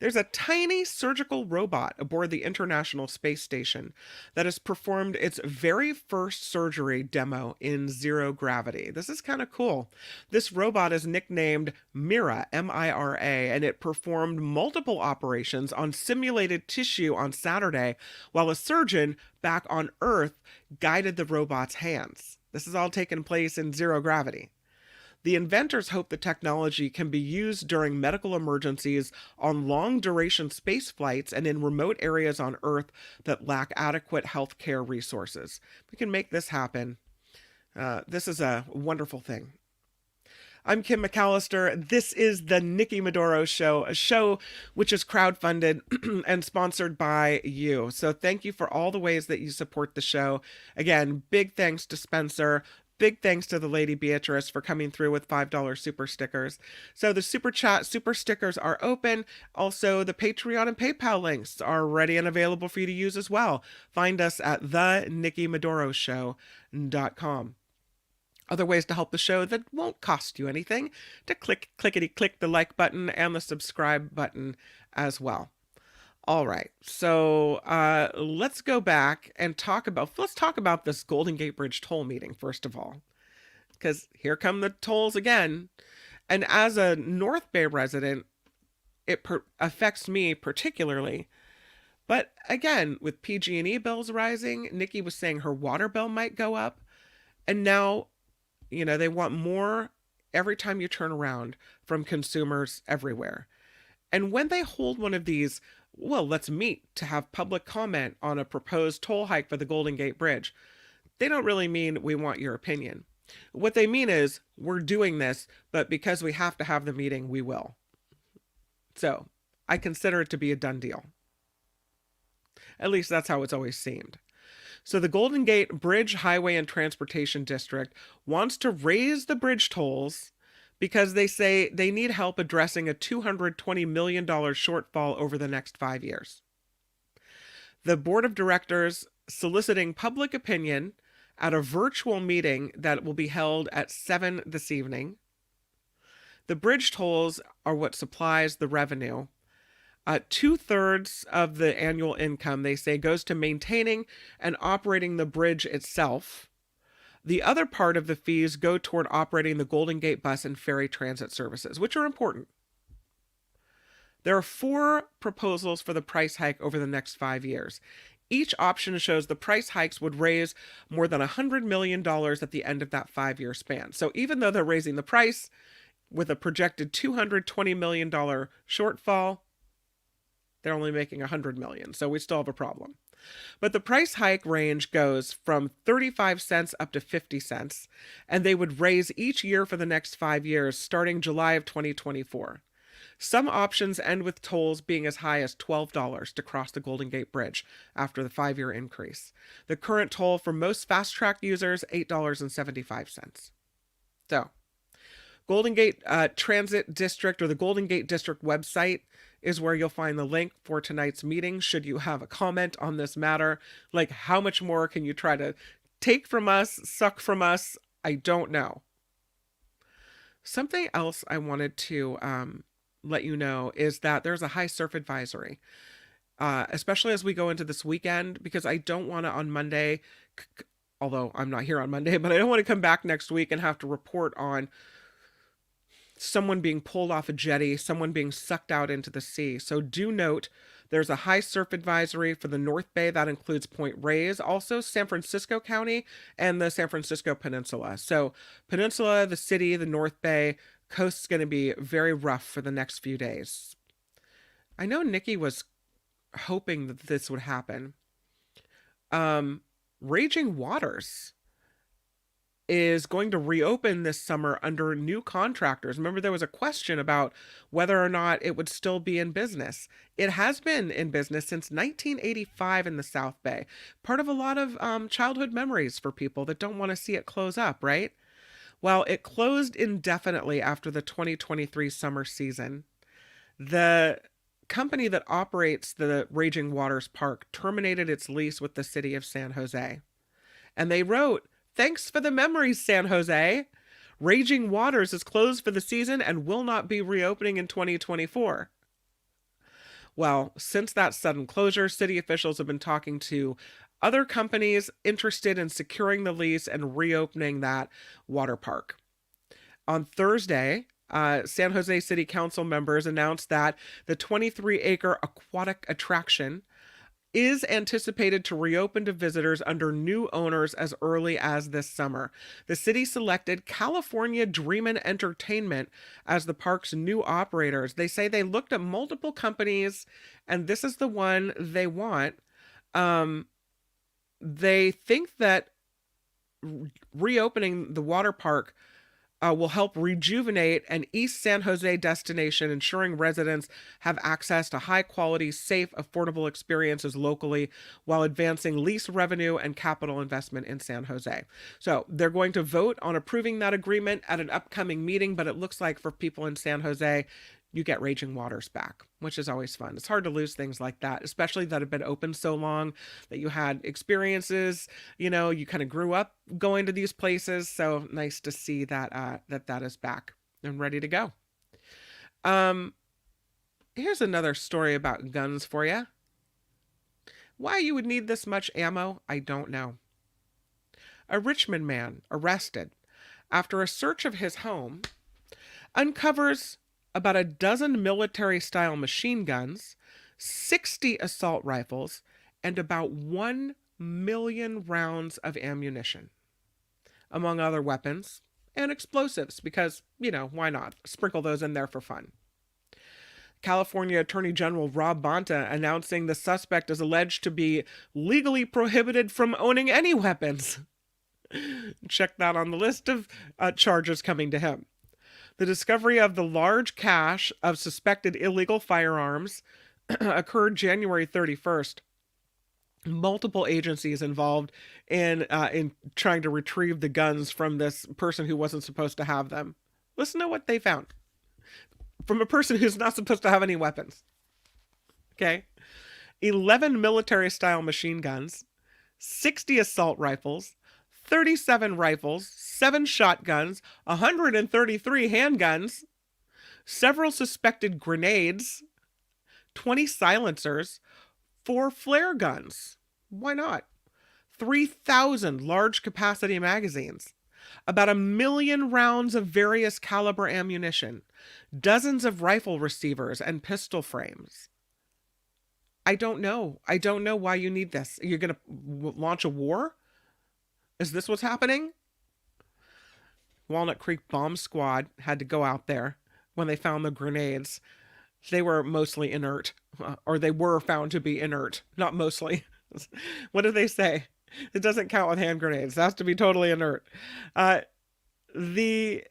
There's a tiny surgical robot aboard the International Space Station that has performed its very first surgery demo in zero gravity. This is kind of cool. This robot is nicknamed Mira, M-I-R-A, and it performed multiple operations on simulated tissue on Saturday while a surgeon back on Earth guided the robot's hands. This is all taking place in zero gravity. The inventors hope the technology can be used during medical emergencies on long-duration space flights and in remote areas on Earth that lack adequate healthcare resources. We can make this happen. This is a wonderful thing. I'm Kim McAllister. This is the Nikki Medoro Show, a show which is crowdfunded and sponsored by you. So thank you for all the ways that you support the show. Again, big thanks to Spencer. Big thanks to the Lady Beatrice for coming through with $5 super stickers. So the super chat super stickers are open. Also, the Patreon and PayPal links are ready and available for you to use as well. Find us at thenikkimedoroshow.com. Other ways to help the show that won't cost you anything, to clickety-click the like button and the subscribe button as well. All right, so let's go back and talk about this Golden Gate Bridge toll meeting first of all, because here come the tolls again. And as a North Bay resident, it affects me particularly. But again, with PG&E bills rising, Nikki was saying her water bill might go up, and now, they want more every time you turn around from consumers everywhere. And when they hold one of these, well, let's meet to have public comment on a proposed toll hike for the Golden Gate Bridge, they don't really mean we want your opinion. What they mean is we're doing this, but because we have to have the meeting, we will. So I consider it to be a done deal. At least that's how it's always seemed. So the Golden Gate Bridge, Highway, and Transportation District wants to raise the bridge tolls because they say they need help addressing a $220 million shortfall over the next 5 years. The board of directors soliciting public opinion at a virtual meeting that will be held at 7 this evening. The bridge tolls are what supplies the revenue. 2/3 of the annual income, they say, goes to maintaining and operating the bridge itself. The other part of the fees go toward operating the Golden Gate bus and ferry transit services, which are important. There are 4 proposals for the price hike over the next 5 years. Each option shows the price hikes would raise more than $100 million at the end of that 5-year span. So even though they're raising the price with a projected $220 million shortfall, they're only making $100 million. So we still have a problem. But the price hike range goes from 35 cents up to 50 cents, and they would raise each year for the next 5 years, starting July of 2024. Some options end with tolls being as high as $12 to cross the Golden Gate Bridge after the 5-year increase. The current toll for most fast track users, $8.75. So, Golden Gate Transit District, or the Golden Gate District website, is where you'll find the link for tonight's meeting. Should you have a comment on this matter, like how much more can you try to take from us, suck from us? I don't know. Something else I wanted to let you know is that there's a high surf advisory, especially as we go into this weekend, because I don't want to on Monday, although I'm not here on Monday, but I don't want to come back next week and have to report on someone being pulled off a jetty, someone being sucked out into the sea. So do note, there's a high surf advisory for the North Bay. That includes Point Reyes, also San Francisco County, and the San Francisco Peninsula. So Peninsula, the city, the North Bay, coast's going to be very rough for the next few days. I know Nikki was hoping that this would happen. Raging Waters is going to reopen this summer under new contractors. Remember, there was a question about whether or not it would still be in business. It has been in business since 1985 in the South Bay. Part of a lot of childhood memories for people that don't want to see it close up, right? Well, it closed indefinitely after the 2023 summer season. The company that operates the Raging Waters Park terminated its lease with the city of San Jose. And they wrote, "Thanks for the memories, San Jose. Raging Waters is closed for the season and will not be reopening in 2024. Well, since that sudden closure, city officials have been talking to other companies interested in securing the lease and reopening that water park. On Thursday, San Jose City Council members announced that the 23-acre aquatic attraction is anticipated to reopen to visitors under new owners as early as this summer. The city selected California Dreamin' Entertainment as the park's new operators. They say they looked at multiple companies, and this is the one they want. They think that reopening the water park will help rejuvenate an East San Jose destination, ensuring residents have access to high-quality, safe, affordable experiences locally while advancing lease revenue and capital investment in San Jose. So they're going to vote on approving that agreement at an upcoming meeting, but it looks like for people in San Jose, you get Raging Waters back, which is always fun. It's hard to lose things like that, especially that have been open so long, that you had experiences, you kind of grew up going to these places. So nice to see that that is back and ready to go. Here's another story about guns for you. Why you would need this much ammo, I don't know. A Richmond man arrested after a search of his home uncovers about a dozen military-style machine guns, 60 assault rifles, and about 1 million rounds of ammunition, among other weapons and explosives, because, why not? Sprinkle those in there for fun. California Attorney General Rob Bonta announcing the suspect is alleged to be legally prohibited from owning any weapons. Check that on the list of charges coming to him. The discovery of the large cache of suspected illegal firearms occurred January 31st. Multiple agencies involved in trying to retrieve the guns from this person who wasn't supposed to have them. Listen to what they found from a person who's not supposed to have any weapons. Okay. 11 military-style machine guns, 60 assault rifles, 37 rifles, 7 shotguns, 133 handguns, several suspected grenades, 20 silencers, 4 flare guns. Why not? 3,000 large capacity magazines, about 1 million rounds of various caliber ammunition, dozens of rifle receivers and pistol frames. I don't know. I don't know why you need this. You're going to launch a war? Is this what's happening? Walnut Creek Bomb Squad had to go out there when they found the grenades. They were mostly inert, or they were found to be inert, not mostly. What do they say? It doesn't count with hand grenades. It has to be totally inert. The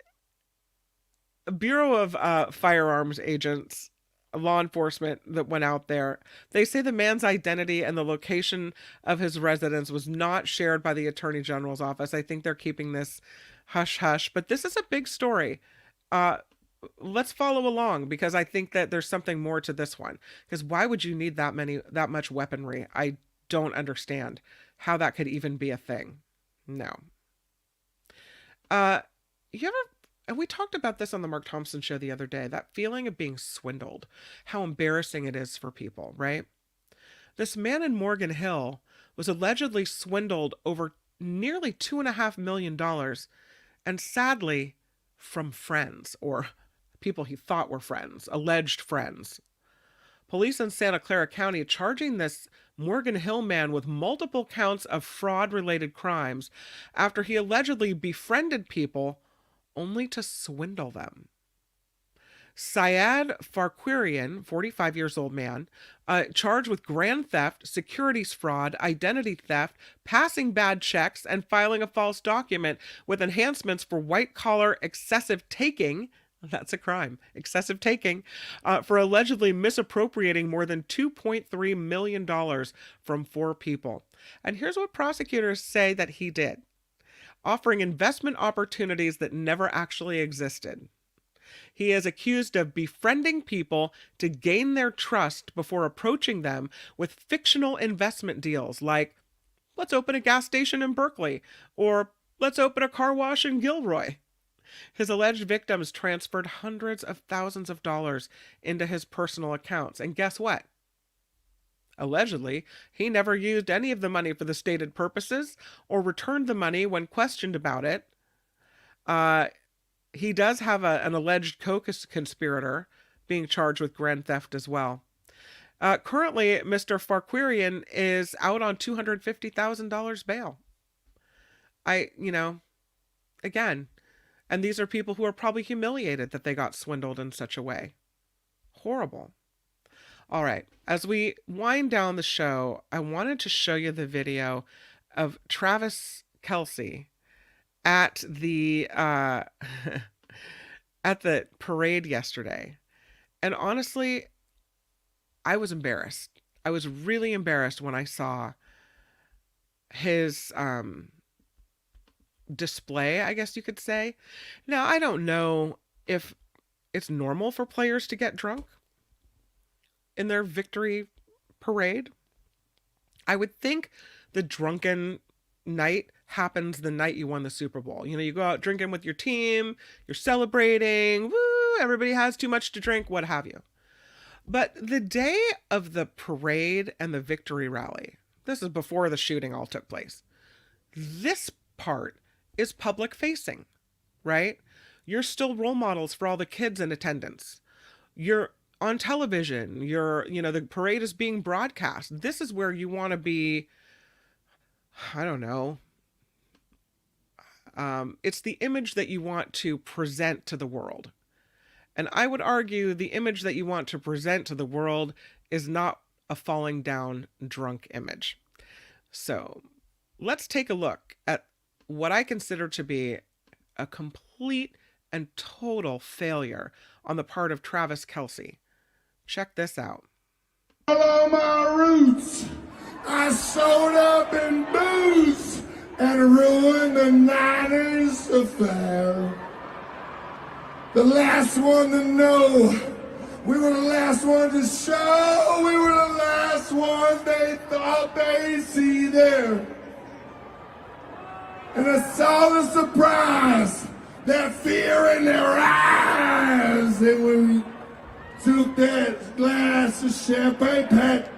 Bureau of Firearms agents, law enforcement that went out there, they say the man's identity and the location of his residence was not shared by the Attorney General's office. I think they're keeping this hush-hush, but this is a big story. Let's follow along, because I think that there's something more to this one. Because why would you need that much weaponry? I don't understand how that could even be a thing. No. And we talked about this on the Mark Thompson show the other day, that feeling of being swindled, how embarrassing it is for people, right? This man in Morgan Hill was allegedly swindled over nearly $2.5 million, and sadly, from friends, or people he thought were friends, alleged friends. Police in Santa Clara County charging this Morgan Hill man with multiple counts of fraud-related crimes after he allegedly befriended people only to swindle them. Syed Farquharian, 45 years old man, charged with grand theft, securities fraud, identity theft, passing bad checks, and filing a false document with enhancements for white-collar excessive taking. That's a crime. Excessive taking, for allegedly misappropriating more than $2.3 million from 4 people. And here's what prosecutors say that he did: offering investment opportunities that never actually existed. He is accused of befriending people to gain their trust before approaching them with fictional investment deals like, let's open a gas station in Berkeley, or let's open a car wash in Gilroy. His alleged victims transferred hundreds of thousands of dollars into his personal accounts. And guess what? Allegedly, he never used any of the money for the stated purposes or returned the money when questioned about it. He does have an alleged co-conspirator being charged with grand theft as well. Currently, Mr. Farquharian is out on $250,000 bail. Again, and these are people who are probably humiliated that they got swindled in such a way. Horrible. All right, as we wind down the show, I wanted to show you the video of Travis Kelce at the at the parade yesterday. And honestly, I was embarrassed. I was really embarrassed when I saw his display, I guess you could say. Now, I don't know if it's normal for players to get drunk in their victory parade. I would think the drunken night happens the night you won the Super Bowl. You go out drinking with your team, you're celebrating, woo, everybody has too much to drink, what have you. But the day of the parade and the victory rally, this is before the shooting all took place, this part is public facing, right? You're still role models for all the kids in attendance. You're on television, the parade is being broadcast. This is where you want to be, I don't know. It's the image that you want to present to the world. And I would argue the image that you want to present to the world is not a falling down drunk image. So let's take a look at what I consider to be a complete and total failure on the part of Travis Kelce. Check this out. Follow my roots. I showed up in booze and ruined the Niners affair. The last one to know. We were the last one to show. We were the last one they thought they'd see there. And I saw the surprise, that fear in their eyes. And when we took that glass of champagne, Pat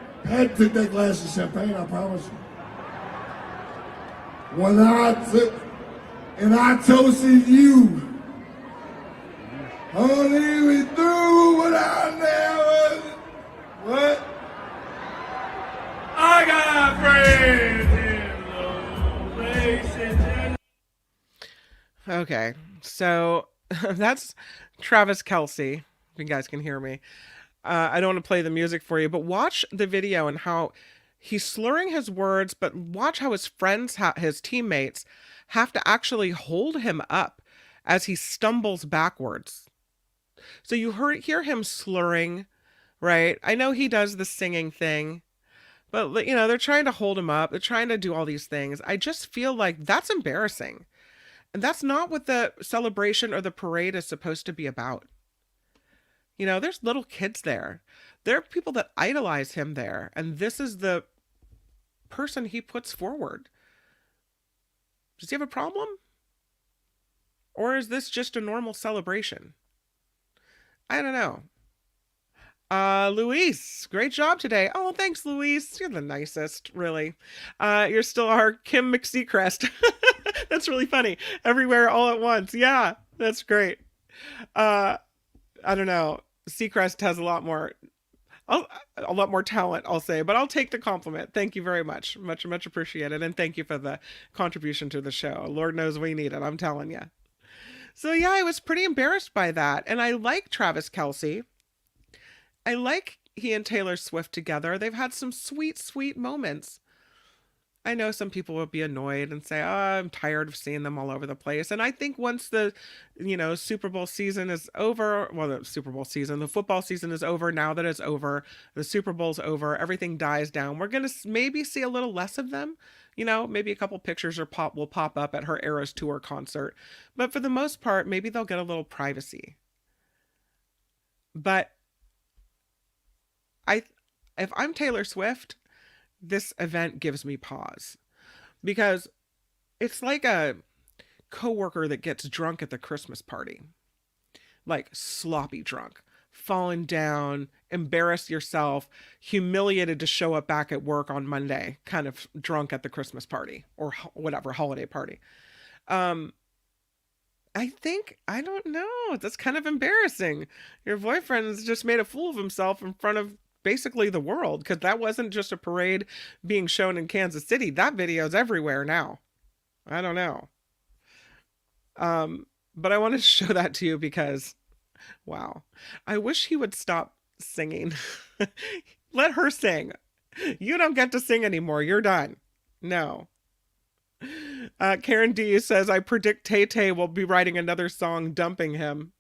took that glass of champagne, I promise you. When I toasted you, honey, we threw what I never, what? I got friends in low places. Okay, so that's Travis Kelce. If you guys can hear me. I don't want to play the music for you, but watch the video and how he's slurring his words, but watch how his friends, his teammates, have to actually hold him up as he stumbles backwards. So you hear him slurring, right? I know he does the singing thing, but they're trying to hold him up. They're trying to do all these things. I just feel like that's embarrassing. And that's not what the celebration or the parade is supposed to be about. There's little kids there. There are people that idolize him there. And this is the person he puts forward. Does he have a problem? Or is this just a normal celebration? I don't know. Luis, great job today. Oh, thanks, Luis. You're the nicest, really. You're still our Kim McSeacrest. That's really funny. Everywhere, all at once. Yeah, that's great. I don't know. Seacrest has a lot more talent, I'll say, but I'll take the compliment. Thank you very much. Much, much appreciated. And thank you for the contribution to the show. Lord knows we need it. I'm telling you. So yeah, I was pretty embarrassed by that. And I like Travis Kelce. I like he and Taylor Swift together. They've had some sweet, sweet moments. I know some people will be annoyed and say, oh, I'm tired of seeing them all over the place. And I think once the, Super Bowl season is over, the football season is over. Now that it's over, the Super Bowl's over, everything dies down. We're going to maybe see a little less of them. Maybe a couple pictures will pop up at her Eras Tour concert. But for the most part, maybe they'll get a little privacy. But if I'm Taylor Swift, this event gives me pause, because it's like a coworker that gets drunk at the Christmas party, like sloppy drunk, fallen down, embarrassed yourself, humiliated to show up back at work on Monday, kind of drunk at the Christmas party or whatever holiday party. I think, I don't know, that's kind of embarrassing. Your boyfriend's just made a fool of himself in front of basically the world, because that wasn't just a parade being shown in Kansas City. That video's everywhere now. I don't know. But I wanted to show that to you because, wow, I wish he would stop singing. Let her sing. You don't get to sing anymore. You're done. No. Karen D says, I predict Tay-Tay will be writing another song dumping him.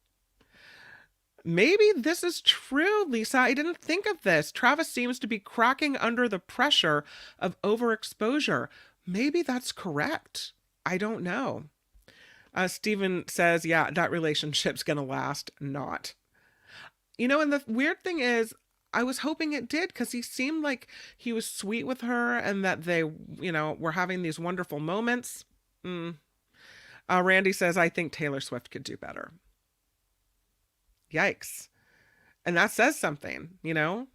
Maybe this is true, Lisa. I didn't think of this. Travis seems to be cracking under the pressure of overexposure. Maybe that's correct. I don't know. Steven says, yeah, that relationship's going to last. Not. You know, and the weird thing is, I was hoping it did, because he seemed like he was sweet with her and that they, you know, were having these wonderful moments. Randy says, I think Taylor Swift could do better. Yikes. And that says something, you know?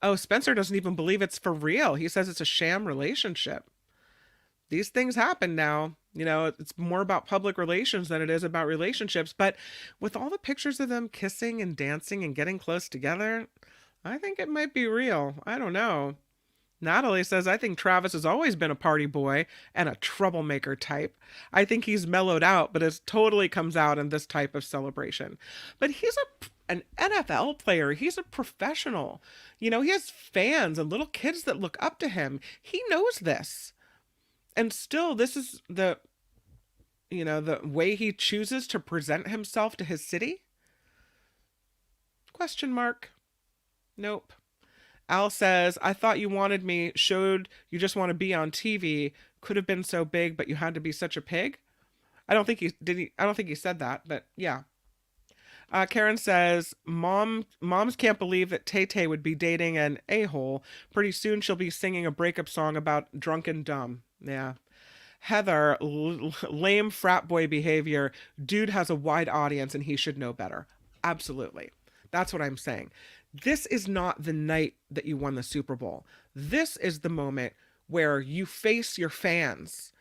Oh, Spencer doesn't even believe it's for real. He says it's a sham relationship. These things happen now. You know, it's more about public relations than it is about relationships. But with all the pictures of them kissing and dancing and getting close together, I think it might be real. I don't know. Natalie says, I think Travis has always been a party boy and a troublemaker type. I think he's mellowed out, but it totally comes out in this type of celebration. But he's an NFL player. He's a professional. You know, he has fans and little kids that look up to him. He knows this. And still, this is the way he chooses to present himself to his city? Question mark. Nope. Al says, I thought you wanted me, showed you just want to be on TV. Could have been so big, but you had to be such a pig. I don't think he said that, but yeah. Karen says, moms can't believe that Tay-Tay would be dating an a-hole. Pretty soon she'll be singing a breakup song about drunken dumb. Yeah. Heather, lame frat boy behavior. Dude has a wide audience and he should know better. Absolutely. That's what I'm saying. This is not the night that you won the Super Bowl. This is the moment where you face your fans.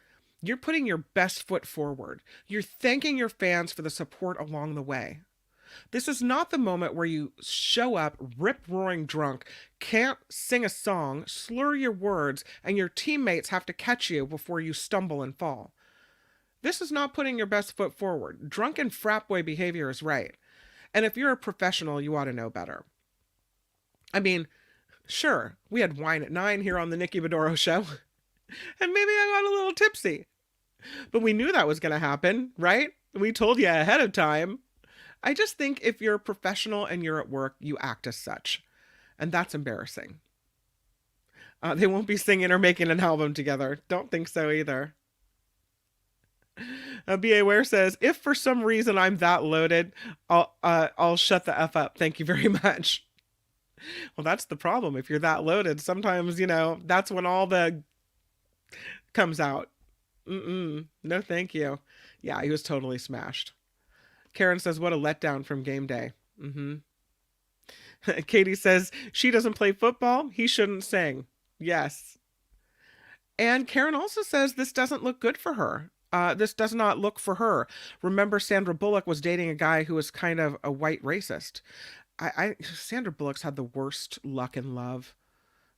You're putting your best foot forward. You're thanking your fans for the support along the way. This is not the moment where you show up rip-roaring drunk, can't sing a song, slur your words, and your teammates have to catch you before you stumble and fall. This is not putting your best foot forward. Drunken frat boy behavior is right. And if you're a professional, you ought to know better. I mean, sure, we had wine at 9 here on the Nikki Maduro show, and maybe I got a little tipsy. But we knew that was going to happen, right? We told you ahead of time. I just think if you're a professional and you're at work, you act as such. And that's embarrassing. They won't be singing or making an album together. Don't think so either. B.A. Ware says, if for some reason I'm that loaded, I'll shut the F up. Thank you very much. Well, that's the problem. If you're that loaded, sometimes, you know, that's when all the comes out. No, thank you. Yeah, he was totally smashed. Karen says, what a letdown from game day. Katie says, she doesn't play football. He shouldn't sing. Yes. And Karen also says this doesn't look good for her. This does not look for her. Remember, Sandra Bullock was dating a guy who was kind of a white racist. Sandra Bullock's had the worst luck in love.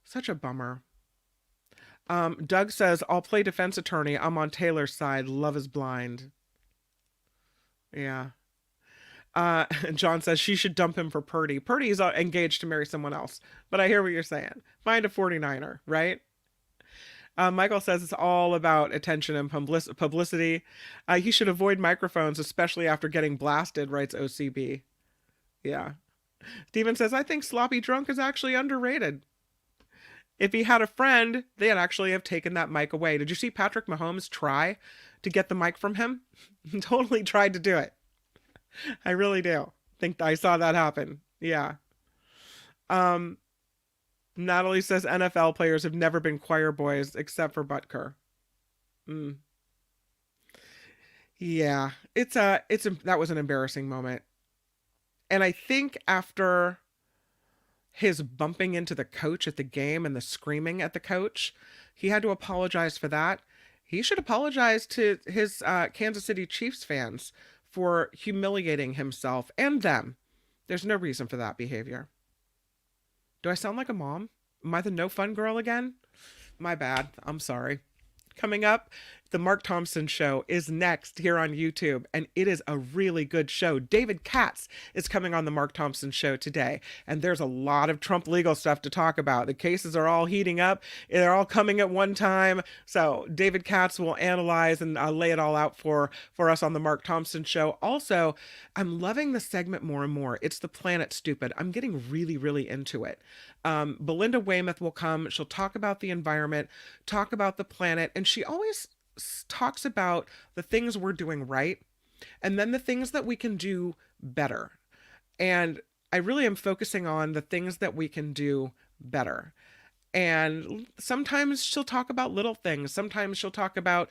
Such a bummer. Doug says, I'll play defense attorney. I'm on Taylor's side. Love is blind. Yeah. John says she should dump him for Purdy. Purdy's engaged to marry someone else. But I hear what you're saying. Find a 49er, right? Michael says it's all about attention and publicity. He should avoid microphones, especially after getting blasted, writes OCB. Yeah. Steven says, I think sloppy drunk is actually underrated. If he had a friend, they'd actually have taken that mic away. Did you see Patrick Mahomes try to get the mic from him? He totally tried to do it. I really do think I saw that happen. Yeah. Natalie says NFL players have never been choir boys except for Butker. Yeah, that was an embarrassing moment. And I think after his bumping into the coach at the game and the screaming at the coach, he had to apologize for that. He should apologize to his Kansas City Chiefs fans for humiliating himself and them. There's no reason for that behavior. Do I sound like a mom? Am I the no fun girl again? My bad. I'm sorry. Coming up, the Mark Thompson Show is next here on YouTube, and it is a really good show. David Katz is coming on the Mark Thompson Show today, and there's a lot of Trump legal stuff to talk about. The cases are all heating up. They're all coming at one time. So David Katz will analyze and lay it all out for us on the Mark Thompson Show. Also, I'm loving the segment more and more. It's the Planet Stupid. I'm getting really, really into it. Belinda Weymouth will come. She'll talk about the environment, talk about the planet, and she always talks about the things we're doing right and then the things that we can do better. And I really am focusing on the things that we can do better. And sometimes she'll talk about little things. Sometimes she'll talk about,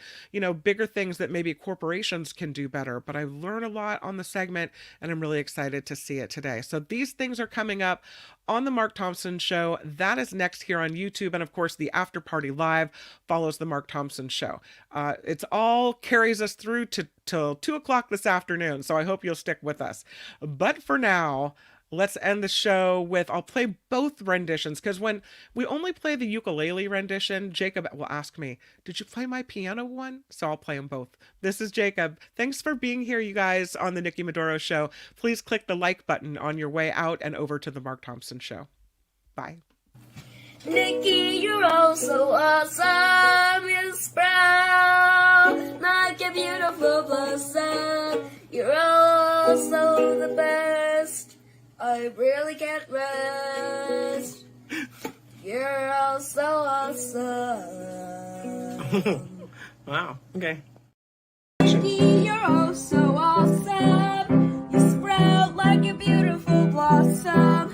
bigger things that maybe corporations can do better. But I learn a lot on the segment, and I'm really excited to see it today. So these things are coming up on the Mark Thompson Show. That is next here on YouTube. And of course, the After Party Live follows the Mark Thompson Show. It's all carries us through till 2 o'clock this afternoon. So I hope you'll stick with us. But for now, let's end the show with, I'll play both renditions, because when we only play the ukulele rendition, Jacob will ask me, did you play my piano one? So I'll play them both. This is Jacob. Thanks for being here, you guys, on the Nikki Maduro Show. Please click the like button on your way out and over to the Mark Thompson Show. Bye. Nikki, you're all so awesome. You sprout like a beautiful blossom. You're also the best. I really can't rest. You're all so awesome. Wow, okay. Nikki, you're all so awesome. You sprout like a beautiful blossom.